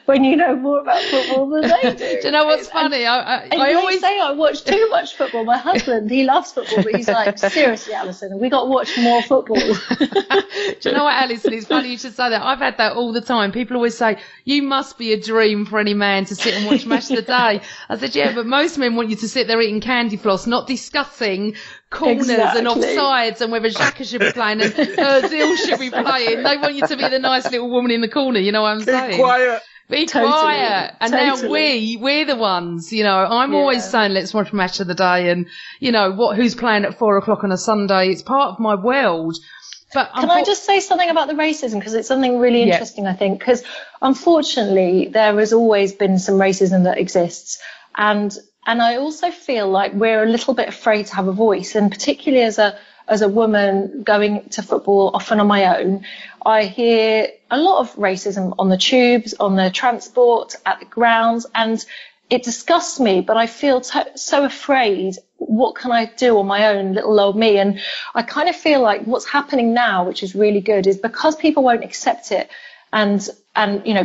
when you know more about football than they do. Do you know what's funny? I always say I watch too much football. My husband, he loves football, but he's like, seriously, Alison, we got to watch more football. Do you know what, Alison? It's funny you should say that. I've had that all the time. People always say, you must be a dream for any man to sit and watch Match of the Day. I said, yeah, but most men want you to sit there eating candy floss, not discussing corners and offsides and whether Xhaka should be playing and Ozil should be playing. They want you to be the nice little woman in the corner, you know what I'm saying? Be quiet. Be quiet. And now we're the ones, I'm always saying let's watch Match of the Day and, who's playing at 4:00 on a Sunday. It's part of my world. But can I just say something about the racism? Because it's something really interesting, I think. Because unfortunately, there has always been some racism that exists. And I also feel like we're a little bit afraid to have a voice. And particularly as a woman going to football, often on my own, I hear a lot of racism on the tubes, on the transport, at the grounds. And it disgusts me, but I feel so afraid. What can I do on my own, little old me? And I kind of feel like what's happening now, which is really good, is because people won't accept it. And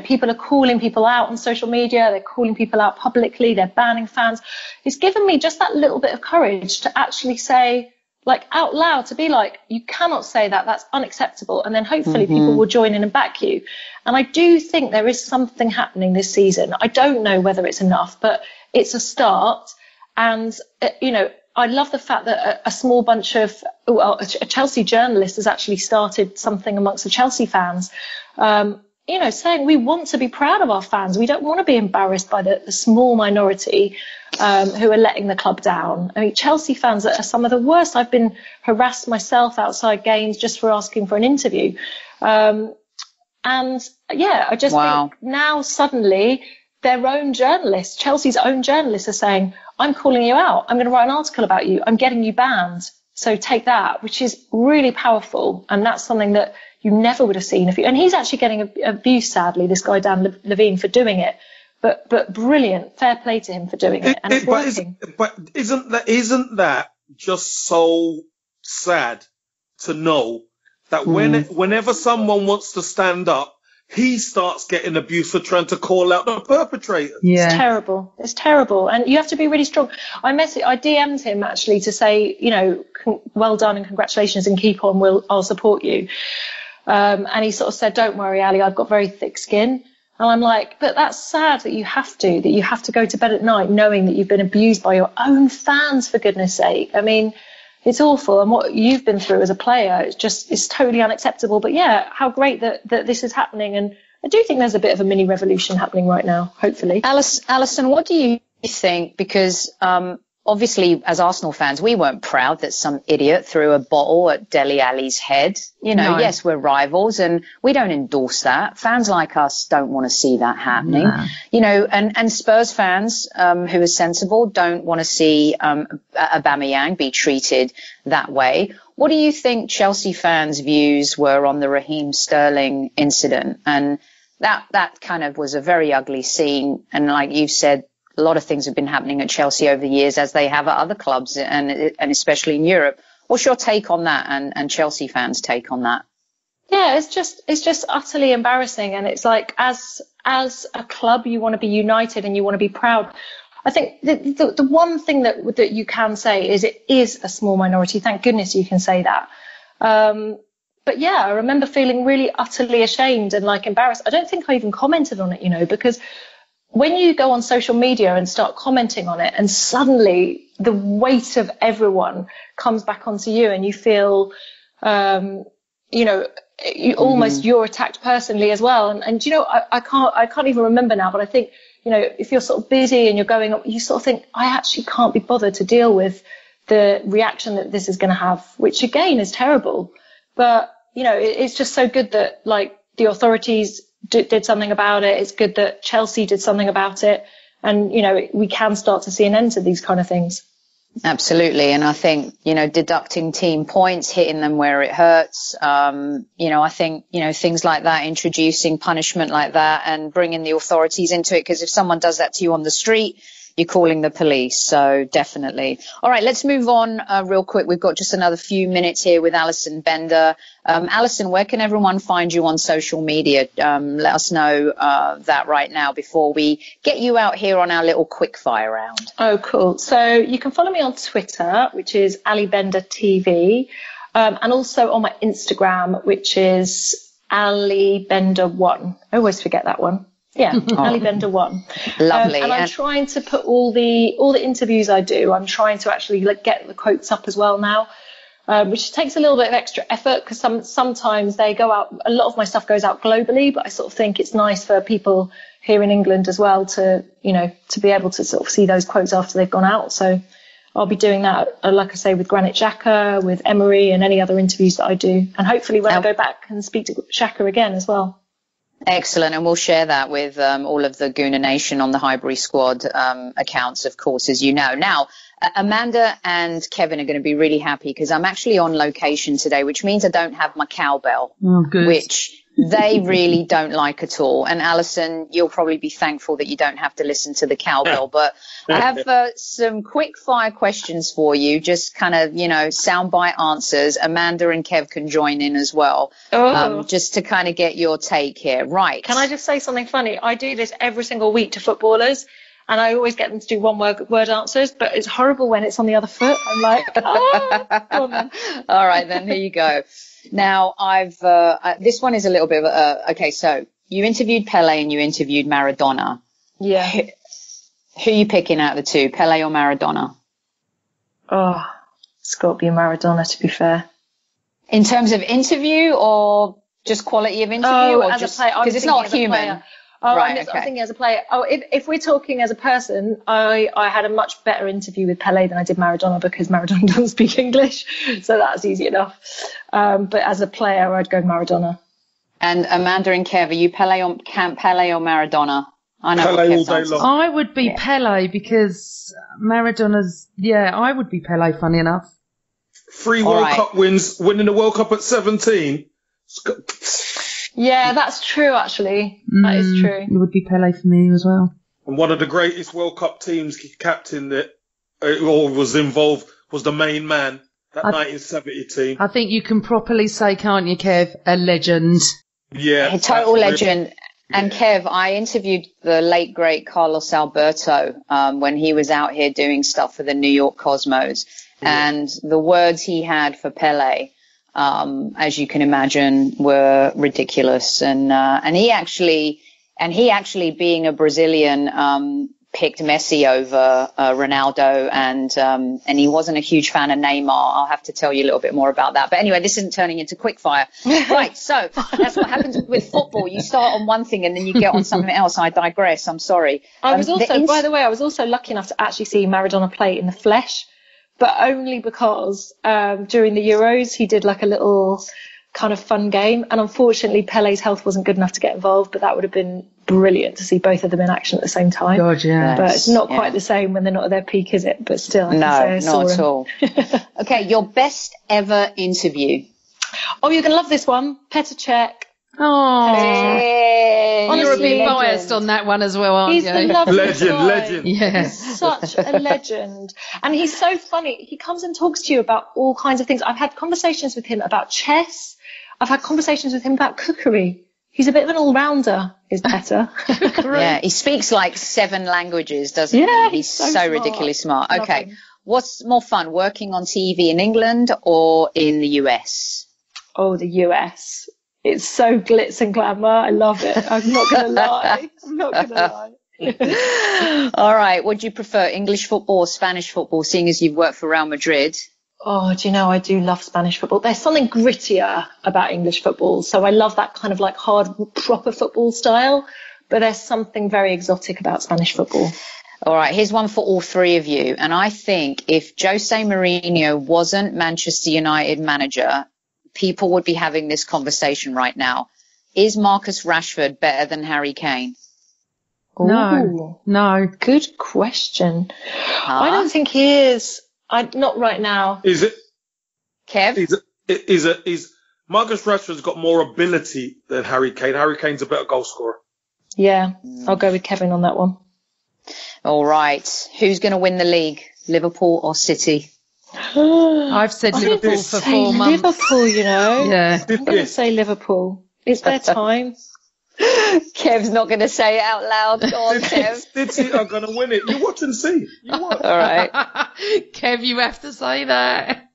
people are calling people out on social media. They're calling people out publicly. They're banning fans. It's given me just that little bit of courage to actually say, like out loud, to be like, you cannot say that, that's unacceptable. And then hopefully people will join in and back you. And I do think there is something happening this season. I don't know whether it's enough, but it's a start. And, you know, I love the fact that a small bunch of, a Chelsea journalist has actually started something amongst the Chelsea fans, you know, saying we want to be proud of our fans. We don't want to be embarrassed by the small minority who are letting the club down. I mean, Chelsea fans are some of the worst. I've been harassed myself outside games just for asking for an interview. And yeah, I just think now suddenly their own journalists, Chelsea's own journalists, are saying, I'm calling you out. I'm going to write an article about you. I'm getting you banned. So take that, which is really powerful. And that's something that you never would have seen and he's actually getting abuse, sadly, this guy Dan Levine, for doing it. But brilliant, fair play to him for doing it, and it's working. But isn't that just so sad to know that whenever someone wants to stand up, he starts getting abused for trying to call out the perpetrators. Yeah. It's terrible. And you have to be really strong. I DM'd him actually to say, you know, well done and congratulations and keep on, I'll support you. And he sort of said, don't worry, Ali, I've got very thick skin. And I'm like, but that's sad that you have to go to bed at night knowing that you've been abused by your own fans, for goodness sake. I mean, it's awful. And what you've been through as a player, it's totally unacceptable. But yeah, how great that this is happening. And I do think there's a bit of a mini revolution happening right now, hopefully. Alison, what do you think? Because obviously, as Arsenal fans, we weren't proud that some idiot threw a bottle at Dele Alli's head. You know, yes, we're rivals and we don't endorse that. Fans like us don't want to see that happening. No. You know, and Spurs fans who are sensible don't want to see Aubameyang be treated that way. What do you think Chelsea fans' views were on the Raheem Sterling incident? And that kind of was a very ugly scene. And like you've said, a lot of things have been happening at Chelsea over the years, as they have at other clubs, and especially in Europe. What's your take on that, and Chelsea fans' take on that? Yeah, it's just utterly embarrassing, and it's like as a club, you want to be united and you want to be proud. I think the one thing that you can say is it is a small minority. Thank goodness you can say that. But yeah, I remember feeling really utterly ashamed and like embarrassed. I don't think I even commented on it, you know, because when you go on social media and start commenting on it and suddenly the weight of everyone comes back onto you and you feel, you know, you're attacked personally as well. And you know, I can't even remember now, but I think, you know, if you're sort of busy and you're going up, you sort of think, I actually can't be bothered to deal with the reaction that this is going to have, which again is terrible. But, you know, it's just so good that like the authorities did something about it. It's good that Chelsea did something about it. And, you know, we can start to see an end to these kind of things. Absolutely. And I think, you know, deducting team points, hitting them where it hurts, you know, I think, you know, things like that, introducing punishment like that and bringing the authorities into it. Because if someone does that to you on the street, you're calling the police. So definitely. All right, let's move on real quick. We've got just another few minutes here with Alison Bender. Alison, where can everyone find you on social media? Let us know that right now before we get you out here on our little quick fire round. Oh, cool. So you can follow me on Twitter, which is Ali Bender TV, and also on my Instagram, which is Ali Bender 1. I always forget that one. Yeah, Ali Bender 1. Lovely. And I'm trying to put all the interviews I do, I'm trying to actually get the quotes up as well now, which takes a little bit of extra effort because sometimes they go out, a lot of my stuff goes out globally, but I sort of think it's nice for people here in England as well to, you know, to be able to sort of see those quotes after they've gone out. So I'll be doing that, like I say, with Xhaka, with Emery and any other interviews that I do. And hopefully when I go back and speak to Xhaka again as well. Excellent. And we'll share that with all of the Gooner Nation on the Highbury Squad accounts, of course, as you know. Now, Amanda and Kevin are going to be really happy because I'm actually on location today, which means I don't have my cowbell, which they really don't like at all. And Alison, you'll probably be thankful that you don't have to listen to the cowbell. But I have some quick fire questions for you, just kind of, you know, soundbite answers. Amanda and Kev can join in as well, just to kind of get your take here. Right. Can I just say something funny? I do this every single week to footballers. and I always get them to do one word answers, but it's horrible when it's on the other foot. I'm like, oh, go on then. All right, then, here you go. Now, this one is a little bit of okay, so you interviewed Pele and you interviewed Maradona. Yeah. Who are you picking out of the two, Pele or Maradona? Oh, it's got to be Maradona, to be fair. In terms of interview or just quality of interview? Or as just, a player, because it's not human. Oh, right, I'm thinking as a player. Oh, if we're talking as a person, I had a much better interview with Pele than I did Maradona because Maradona doesn't speak English, so that's easy enough. But as a player, I'd go Maradona. And Amanda and Kev, are you Pele or Maradona? I know Pele all day long. I would be Pele because Maradona's. Yeah, I would be Pele. Funny enough. 3 World Cup wins, winning the World Cup at 17. Yeah, that's true, actually. That is true. It would be Pele for me as well. And one of the greatest World Cup teams captain that was involved was the main man, that 1970 team. I think you can properly say, can't you, Kev, a legend. Yeah. A total legend. And Kev, I interviewed the late, great Carlos Alberto when he was out here doing stuff for the New York Cosmos. Yeah. And the words he had for Pele, as you can imagine, were ridiculous. And he actually being a Brazilian, picked Messi over Ronaldo, and he wasn't a huge fan of Neymar. I'll have to tell you a little bit more about that. But anyway, this isn't turning into quickfire. Right, so that's what happens with football. You start on one thing and then you get on something else. I digress. I'm sorry. I was also, by the way, I was also lucky enough to actually see Maradona play in the flesh, but only because during the Euros he did like a little kind of fun game, and unfortunately Pele's health wasn't good enough to get involved, but that would have been brilliant to see both of them in action at the same time. God, yeah. But it's not quite the same when they're not at their peak, is it? But still, I can say I not saw at all. Okay, your best ever interview. Oh, you're going to love this one. Petr Cech. Oh, Hey, you're a bit legend. biased on that one as well, aren't He's you? the loveliest guy. Legend. Yeah. He's such a legend. And he's so funny. He comes and talks to you about all kinds of things. I've had conversations with him about chess. I've had conversations with him about cookery. He's a bit of an all-rounder, is Petr. Yeah, he speaks like 7 languages, doesn't he? He's so smart. ridiculously smart. Love Okay, him. what's more fun, working on TV in England or in the US? Oh, the US. It's so glitz and glamour. I love it. I'm not going to lie. I'm not going to lie. All right, would you prefer English football or Spanish football, seeing as you've worked for Real Madrid? Oh, do you know, I do love Spanish football. There's something grittier about English football. So I love that kind of like hard, proper football style. But there's something very exotic about Spanish football. All right, here's one for all three of you. And I think if Jose Mourinho wasn't Manchester United manager, people would be having this conversation right now. Is Marcus Rashford better than Harry Kane? No. Good question. I don't think he is. Not right now. Is it? Kev? Is Marcus Rashford's got more ability than Harry Kane. Harry Kane's a better goal scorer. Yeah, I'll go with Kevin on that one. All right. Who's going to win the league, Liverpool or City? I've said Liverpool for 4 months. Liverpool, you know. Yeah. I'm going to say Liverpool. It's their time. Kev's not going to say it out loud. Go on, Kev. City are going to win it. You watch and see. You watch. All right. Kev, you have to say that.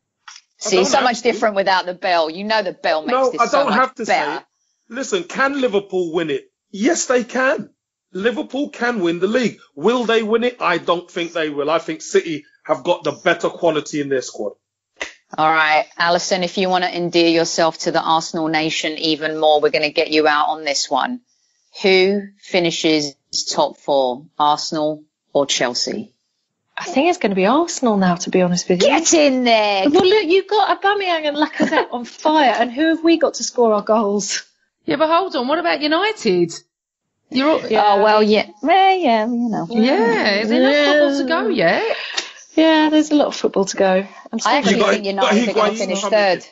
See, so much different without the bell. You know the bell makes this so much better. Say it. Listen, can Liverpool win it? Yes, they can. Liverpool can win the league. Will they win it? I don't think they will. I think City have got the better quality in their squad. All right, Alison, if you want to endear yourself to the Arsenal nation even more, we're going to get you out on this one. Who finishes top 4, Arsenal or Chelsea? I think it's going to be Arsenal now, to be honest with you. Get in there! Well, look, you've got Aubameyang and Lacazette on fire, and who have we got to score our goals? Yeah, but hold on. What about United? You're all, Oh, well, yeah. Yeah, you know. Yeah, is there enough football to go yet? Yeah, there's a lot of football to go. I actually think United are going to finish third.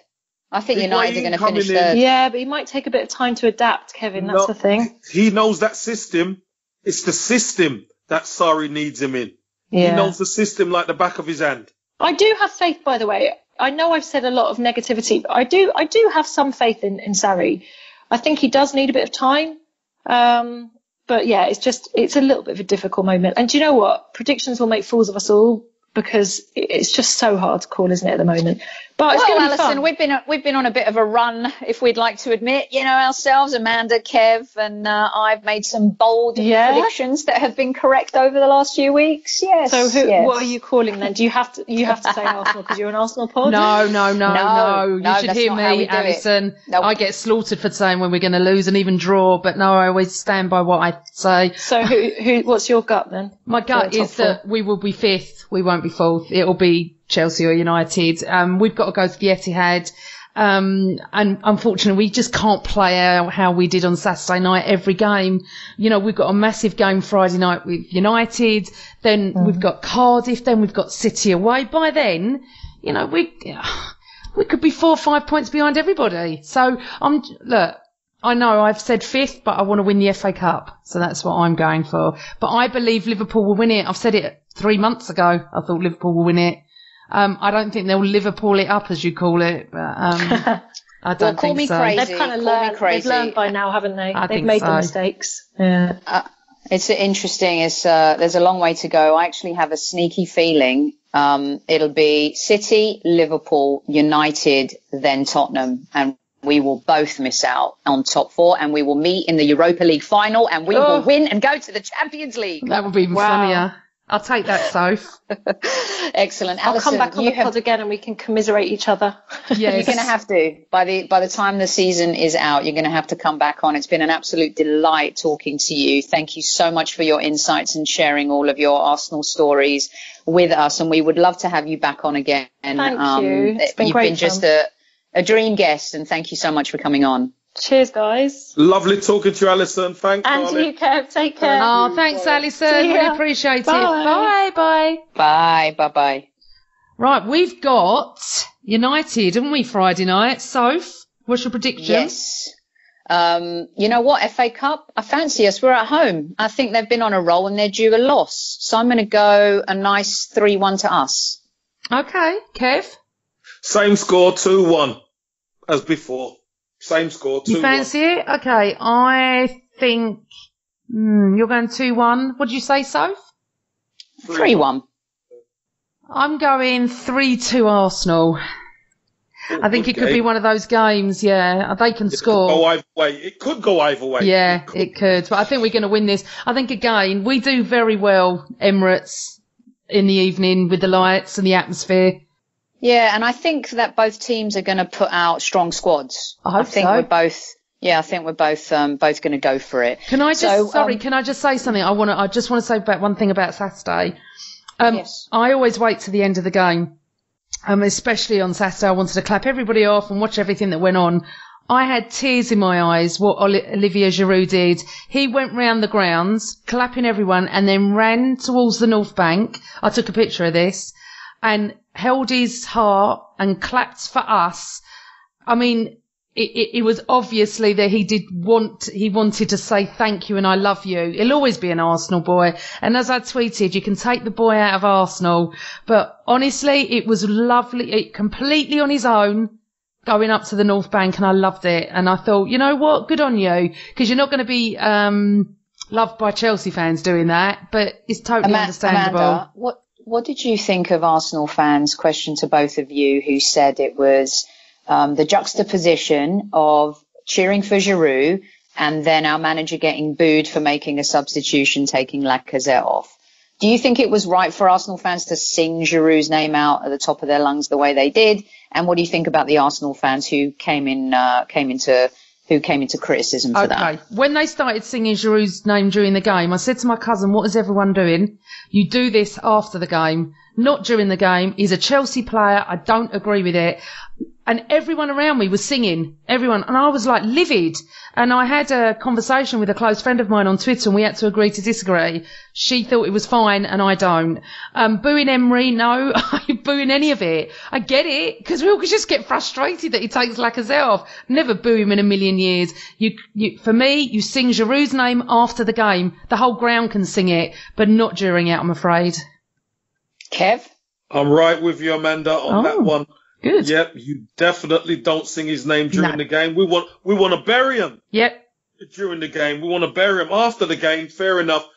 I think United are going to finish third. Yeah, but he might take a bit of time to adapt, Kevin. That's the thing. He knows that system. It's the system that Sarri needs him in. Yeah. He knows the system like the back of his hand. I do have faith, by the way. I know I've said a lot of negativity, but I do have some faith in Sarri. I think he does need a bit of time. But But yeah, it's a little bit of a difficult moment. And do you know what? Predictions will make fools of us all, because it's just so hard to call, isn't it, at the moment? But it's going to be Alison, fun. we've been on a bit of a run, if we'd like to admit, ourselves, Amanda, Kev, and I've made some bold predictions that have been correct over the last few weeks. Yes. So what are you calling then? Do you have to say Arsenal because you're an Arsenal pod? No. You should hear me, Alison. Nope. I get slaughtered for saying when we're going to lose and even draw, but no, I always stand by what I say. So what's your gut then? My gut is that we will be fifth. We won't be fourth. It'll be Chelsea or United. We've got to go to the Etihad. And unfortunately, we just can't play how we did on Saturday night every game. We've got a massive game Friday night with United. Then we've got Cardiff. Then we've got City away. By then, we could be 4 or 5 points behind everybody. So look, I know I've said fifth, but I want to win the FA Cup. So that's what I'm going for. But I believe Liverpool will win it. I've said it 3 months ago. I thought Liverpool will win it. I don't think they'll Liverpool it up, as you call it, but I don't think so. Crazy. They've kind of learned by now, haven't they? They've made the mistakes. Yeah. It's interesting. There's a long way to go. I actually have a sneaky feeling it'll be City, Liverpool, United, then Tottenham, and we will both miss out on top four, and we will meet in the Europa League final, and we will win and go to the Champions League. That would be even funnier. I'll take that, Soph. Excellent. I'll Alison, come back on the pod again and we can commiserate each other. Yes. You're going to have to. By the time the season is out, you're going to have to come back on. It's been an absolute delight talking to you. Thank you so much for your insights and sharing all of your Arsenal stories with us. And we would love to have you back on again. Thank you. It's been You've great been just a dream guest, and thank you so much for coming on. Cheers, guys. Lovely talking to you, Alison. Thanks, and darling. you, Kev. Take care. Oh, thanks, Alison. Really appreciate it. Bye. Bye. Right, we've got United, haven't we, Friday night? Soph, what's your prediction? Yes. You know what, FA Cup, I fancy us. We're at home. I think they've been on a roll and they're due a loss. So I'm going to go a nice 3-1 to us. Okay. Kev? Same score, 2-1, as before. Same score, 2-1. You fancy it? Okay, I think you're going 2-1. What did you say, Soph? 3-1. I'm going 3-2 Arsenal. I think it could be one of those games, yeah. They can score. It could go either way. Yeah, it could. But I think we're going to win this. I think, again, we do very well, Emirates, in the evening with the lights and the atmosphere. Yeah, and I think that both teams are going to put out strong squads. I think we're both. Yeah, I think we're both going to go for it. Can I just say something? I just want to say one thing about Saturday. Yes. I always wait to the end of the game. Especially on Saturday, I wanted to clap everybody off and watch everything that went on. I had tears in my eyes, what Olivier Giroud did. He went round the grounds, clapping everyone, and then ran towards the North Bank. I took a picture of this, and held his heart and clapped for us. I mean, it was obviously that he wanted to say thank you and I love you. He'll always be an Arsenal boy. And as I tweeted, you can take the boy out of Arsenal. But honestly, it was lovely, completely on his own, going up to the North Bank, and I loved it. And I thought, you know what? Good on you. Because you're not going to be loved by Chelsea fans doing that. But it's totally understandable. Amanda, what did you think of Arsenal fans' question to both of you, who said it was the juxtaposition of cheering for Giroud and then our manager getting booed for making a substitution, taking Lacazette off? Do you think it was right for Arsenal fans to sing Giroud's name out at the top of their lungs the way they did? And what do you think about the Arsenal fans who came into criticism for that? Okay. When they started singing Giroud's name during the game, I said to my cousin, what is everyone doing? You do this after the game, not during the game. He's a Chelsea player. I don't agree with it. And everyone around me was singing, everyone. And I was like livid. And I had a conversation with a close friend of mine on Twitter, and we had to agree to disagree. She thought it was fine and I don't. Booing Emery, no. Booing any of it. I get it, because we all just get frustrated that he takes Lacazette off. Never boo him in a million years. For me, you sing Giroud's name after the game. The whole ground can sing it, but not during it, I'm afraid. Kev? I'm right with you, Amanda, on that one. Good. Yep, you definitely don't sing his name during the game. We want to bury him. Yep. during the game. We want to bury him after the game. Fair enough.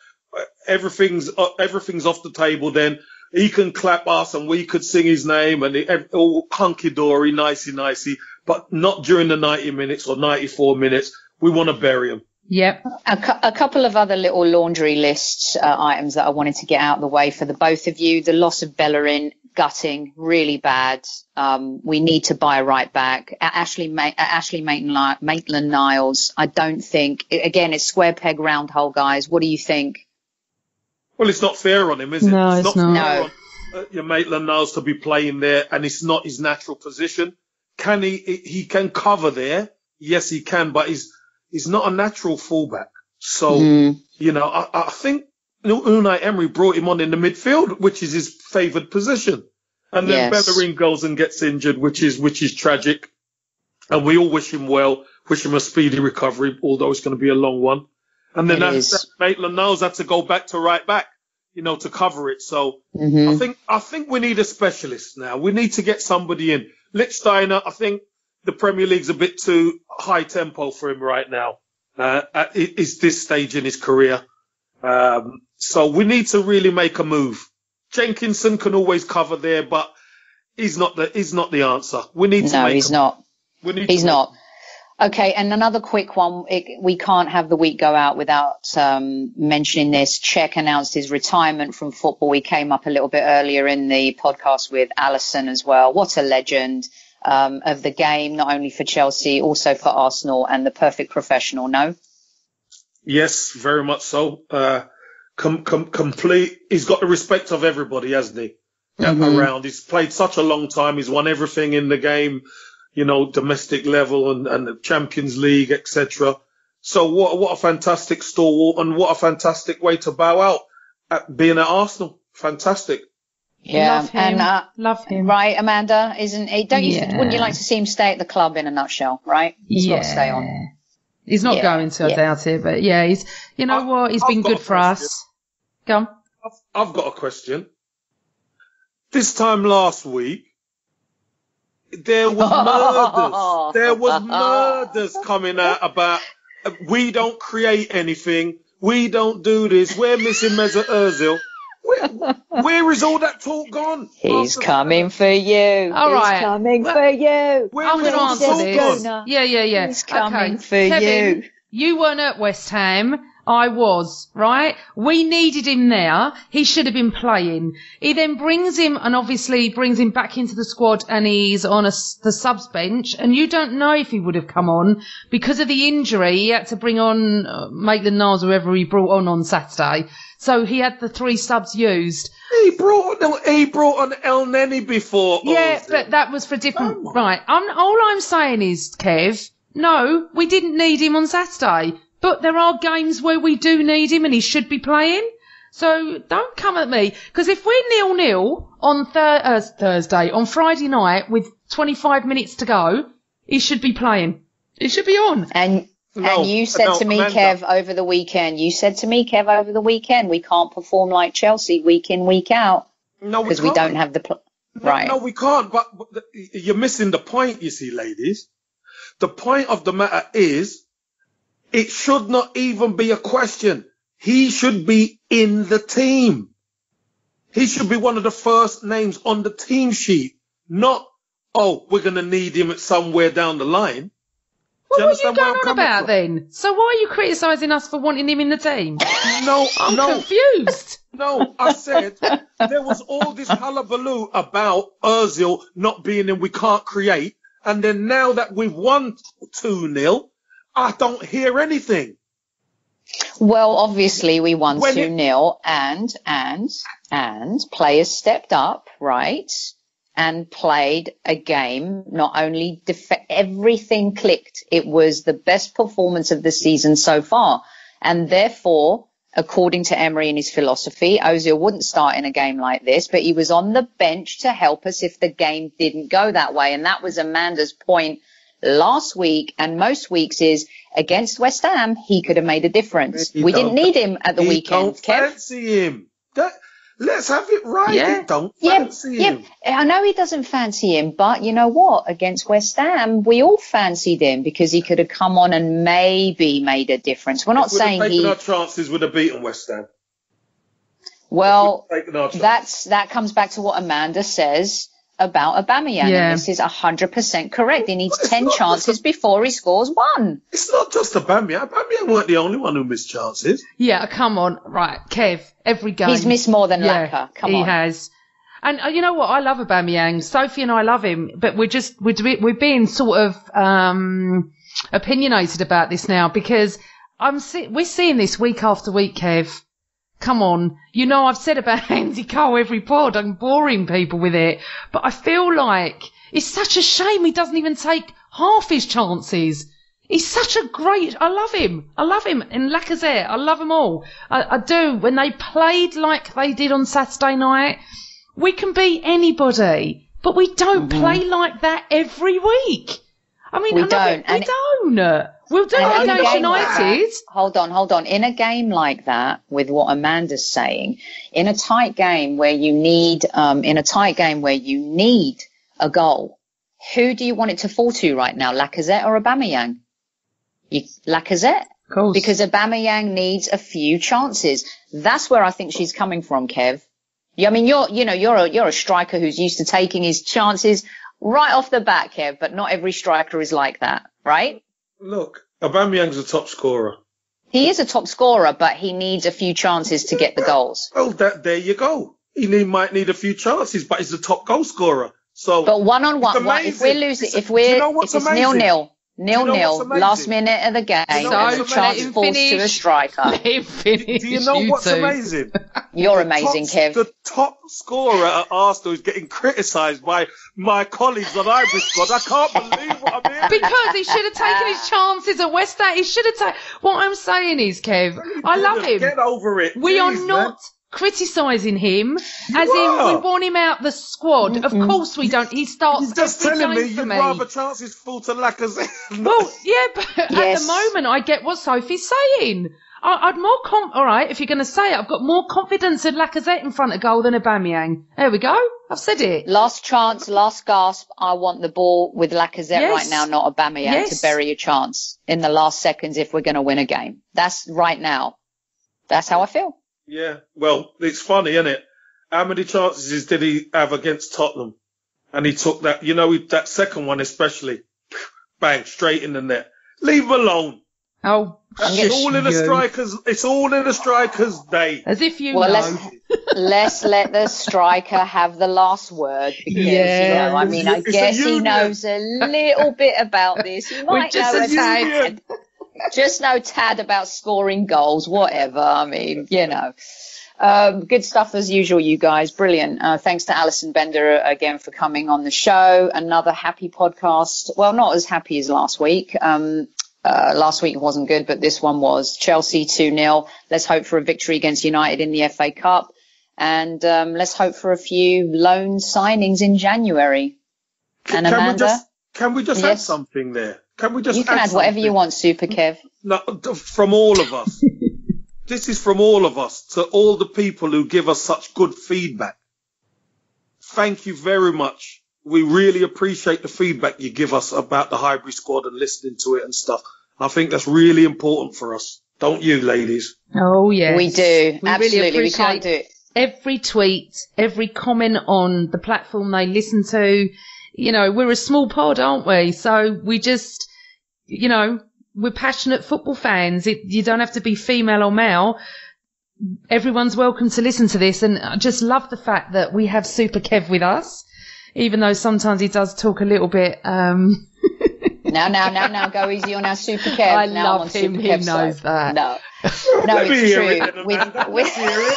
Everything's off the table. Then he can clap us and we could sing his name and all hunky dory, nicey, but not during the 90 minutes or 94 minutes. We want to bury him. Yep. A couple of other little laundry list items that I wanted to get out of the way for the both of you. The loss of Bellerin, gutting, really bad. We need to buy a right back. Ashley Maitland-Niles, I don't think, again, it's square peg, round hole, guys. What do you think? Well, it's not fair on him, is it? No, it's not. Fair on your Maitland-Niles to be playing there, and it's not his natural position. Can he can cover there? Yes, he can, but he's not a natural fullback. So, you know, I think Unai Emery brought him on in the midfield, which is his favoured position. And then Bellerin goes and gets injured, which is tragic. And we all wish him well, wish him a speedy recovery, although it's going to be a long one. And then Maitland-Niles had to go back to right back, you know, to cover it. So I think we need a specialist now. We need to get somebody in. Lichtsteiner, I think the Premier League's a bit too high tempo for him right now. At this stage in his career. So we need to really make a move. Jenkinson can always cover there, but he's not the answer. We need to he's not. He's not. Okay, and another quick one. We can't have the week go out without mentioning this. Cech announced his retirement from football. He came up a little bit earlier in the podcast with Alison as well. What a legend of the game, not only for Chelsea, also for Arsenal, and the perfect professional, no? Yes, very much so. Complete. He's got the respect of everybody, hasn't he? Around. He's played such a long time. He's won everything in the game, you know, domestic level and the Champions League, etc. So what a fantastic stalwart and what a fantastic way to bow out at being at Arsenal. Fantastic. Yeah, love him. And love him. Right, Amanda, isn't he? Wouldn't you like to see him stay at the club in a nutshell? Right? He's got to stay on. He's not going to, I doubt it, but yeah, he's. You know what? He's been good for us. Go on. I've got a question. This time last week, there was murders. There was murders coming out about we don't create anything. We don't do this. We're missing Mesut Ozil. Where is all that talk gone? He's coming for you. All right. He's coming for you. I'm going to answer this. Yeah. He's coming for Kevin, you. You weren't at West Ham. I was, right? We needed him there. He should have been playing. He then brings him back into the squad and he's on the subs bench. And you don't know if he would have come on because of the injury. He had to bring on Maitland-Niles, whoever he brought on Saturday. So he had the 3 subs used. He brought on El Neni before. Yeah, but that was for different. Right. All I'm saying is, Kev, no, we didn't need him on Saturday. But there are games where we do need him and he should be playing. So don't come at me. Because if we're 0-0 on Thursday, on Friday night with 25 minutes to go, he should be playing. He should be on. And you said to me, Amanda, Kev, over the weekend, we can't perform like Chelsea week in, week out. No, because we don't have the right. No, we can't. But you're missing the point, you see, ladies. The point of the matter is, it should not even be a question. He should be in the team. He should be one of the first names on the team sheet. Not, we're going to need him somewhere down the line. Well, what are you going on about then? So why are you criticising us for wanting him in the team? I'm confused. No, I said there was all this hullabaloo about Ozil not being in, we can't create. And then now that we've won 2-0, I don't hear anything. Well, obviously we won 2-0 and players stepped up, right? And played a game. Not only everything clicked. It was the best performance of the season so far. And therefore, according to Emery and his philosophy, Ozil wouldn't start in a game like this, but he was on the bench to help us if the game didn't go that way. And that was Amanda's point last week and most weeks is against West Ham, he could have made a difference. We didn't need him at the weekend. Don't fancy him. Let's have it right. Yeah. He don't fancy him. I know he doesn't fancy him, but you know what? Against West Ham, we all fancied him because he could have come on and maybe made a difference. We're not saying taken our chances, would have beaten West Ham. Well, that comes back to what Amanda says about Aubameyang. Yeah. And this is 100% correct. He needs 10 chances before he scores one. It's not just Aubameyang. Aubameyang weren't the only one who missed chances. Yeah, come on. Right, Kev, every game. He's missed more than Laka. Come on. He has. And you know what? I love Aubameyang. Sophie and I love him, but we're being sort of opinionated about this now because we're seeing this week after week, Kev. Come on. You know, I've said about Andy Cole every pod. I'm boring people with it. But I feel like it's such a shame he doesn't even take half his chances. He's such a great... I love him. And Lacazette, I love them all. I do. When they played like they did on Saturday night, we can beat anybody. But we don't play like that every week. I mean, we don't. We'll do it against United. Hold on. In a game like that, with what Amanda's saying, in a tight game where you need a goal, who do you want it to fall to right now, Lacazette or Aubameyang? Lacazette, of course, because Aubameyang needs a few chances. That's where I think she's coming from, Kev. I mean, you're a striker who's used to taking his chances right off the bat, Kev, but not every striker is like that, right? Look, Aubameyang's a top scorer. He is a top scorer, but he needs a few chances to get the goals. Well, there you go. He might need a few chances, but he's a top goal scorer. So, but one-on-one, if we're losing, if it's 0-0, 0-0, last minute of the game, and the chance falls to a striker. Do you know what's amazing? You're amazing, Kev. The top scorer at Arsenal is getting criticised by my colleagues on Ivory Squad. I can't believe what I'm hearing. Because he should have taken his chances at West Ham. He should have taken... What I'm saying is, Kev, I love him. Get over it. We are not criticising him in we want him out the squad. Of course we don't. He starts You're just telling me you'd rather chances fall to Lacazette. Well, yeah, but at the moment I get what Sophie's saying. I'd more all right, if you're going to say it, I've got more confidence in Lacazette in front of goal than Aubameyang. There we go. I've said it. Last chance, last gasp. I want the ball with Lacazette right now, not Aubameyang, to bury a chance in the last seconds if we're going to win a game. That's right now. That's how I feel. Yeah, well, it's funny, isn't it? How many chances did he have against Tottenham? And he took that, that second one especially. Bang, straight in the net. Leave him alone. Oh, it's all in the striker's day. As if you know. Let's let the striker have the last word. Because, I guess he knows a little bit about this. He might know just no tad about scoring goals, whatever. I mean, good stuff as usual, you guys. Brilliant. Thanks to Alison Bender again for coming on the show. Another happy podcast. Well, not as happy as last week. Last week wasn't good, but this one was. Chelsea 2-0. Let's hope for a victory against United in the FA Cup. And let's hope for a few loan signings in January. And Amanda? Can we just add something there? You can add whatever you want, Super Kev. No, from all of us. This is from all of us to all the people who give us such good feedback. Thank you very much. We really appreciate the feedback you give us about the Highbury Squad and listening to it and stuff. I think that's really important for us. Don't you, ladies? Oh, yes. We do. Absolutely. Really we can't do it. Every tweet, every comment on the platform they listen to. We're a small pod, aren't we? So we just, we're passionate football fans. You don't have to be female or male. Everyone's welcome to listen to this. And I just love the fact that we have Super Kev with us, even though sometimes he does talk a little bit. Now, go easy on our Super Kev. I love him. He knows that. No, it's true.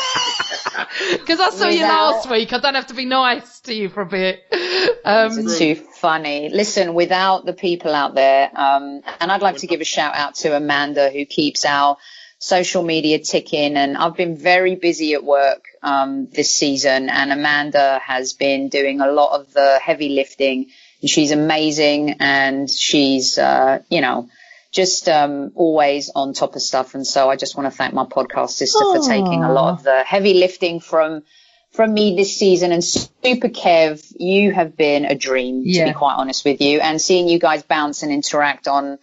Because I saw you last week. I don't have to be nice to you for a bit. It's too funny. Listen, without the people out there, and I'd like to give a shout out to Amanda, who keeps our social media ticking. And I've been very busy at work this season, and Amanda has been doing a lot of the heavy lifting. And she's amazing, and she's, just always on top of stuff. And so I just want to thank my podcast sister for taking a lot of the heavy lifting from from me this season. And Super Kev, you have been a dream, to be quite honest with you. And seeing you guys bounce and interact on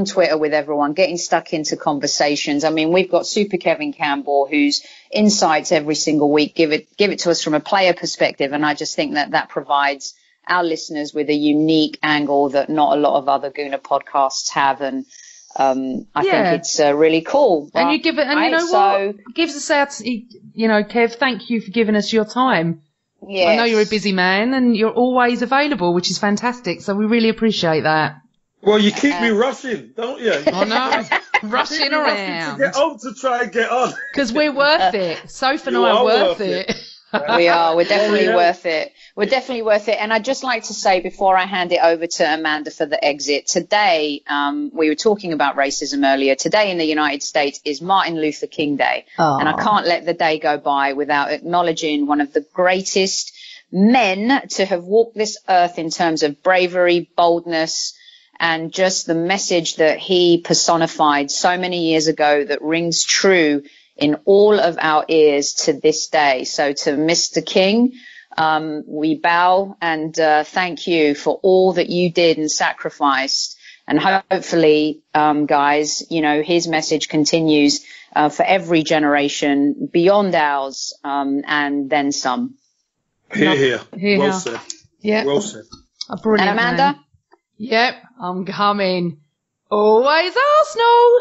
Twitter with everyone, getting stuck into conversations. I mean, we've got Super Kevin Campbell, whose insights every single week give it to us from a player perspective. And I just think that provides our listeners with a unique angle that not a lot of other Gooner podcasts have. And I think it's really cool. And you give it, and you know what? Gives us out, Kev, thank you for giving us your time. Yes. I know you're a busy man and you're always available, which is fantastic. So we really appreciate that. Well, you keep me rushing, don't you? I know. Rushing around. To get on to try and get on. Because we're worth it. Sophie and I are worth it. We are. We're definitely worth it. We're definitely worth it. And I'd just like to say, before I hand it over to Amanda for the exit, today, we were talking about racism earlier. Today in the United States is Martin Luther King Day. Oh. And I can't let the day go by without acknowledging one of the greatest men to have walked this earth in terms of bravery, boldness, and just the message that he personified so many years ago that rings true in all of our ears to this day. So to Mr. King, we bow and thank you for all that you did and sacrificed. And hopefully, guys, his message continues for every generation beyond ours, and then some. Here. Well said. Yeah. Well said. Brilliant. And Amanda? Man. Yep, I'm coming. Always Arsenal!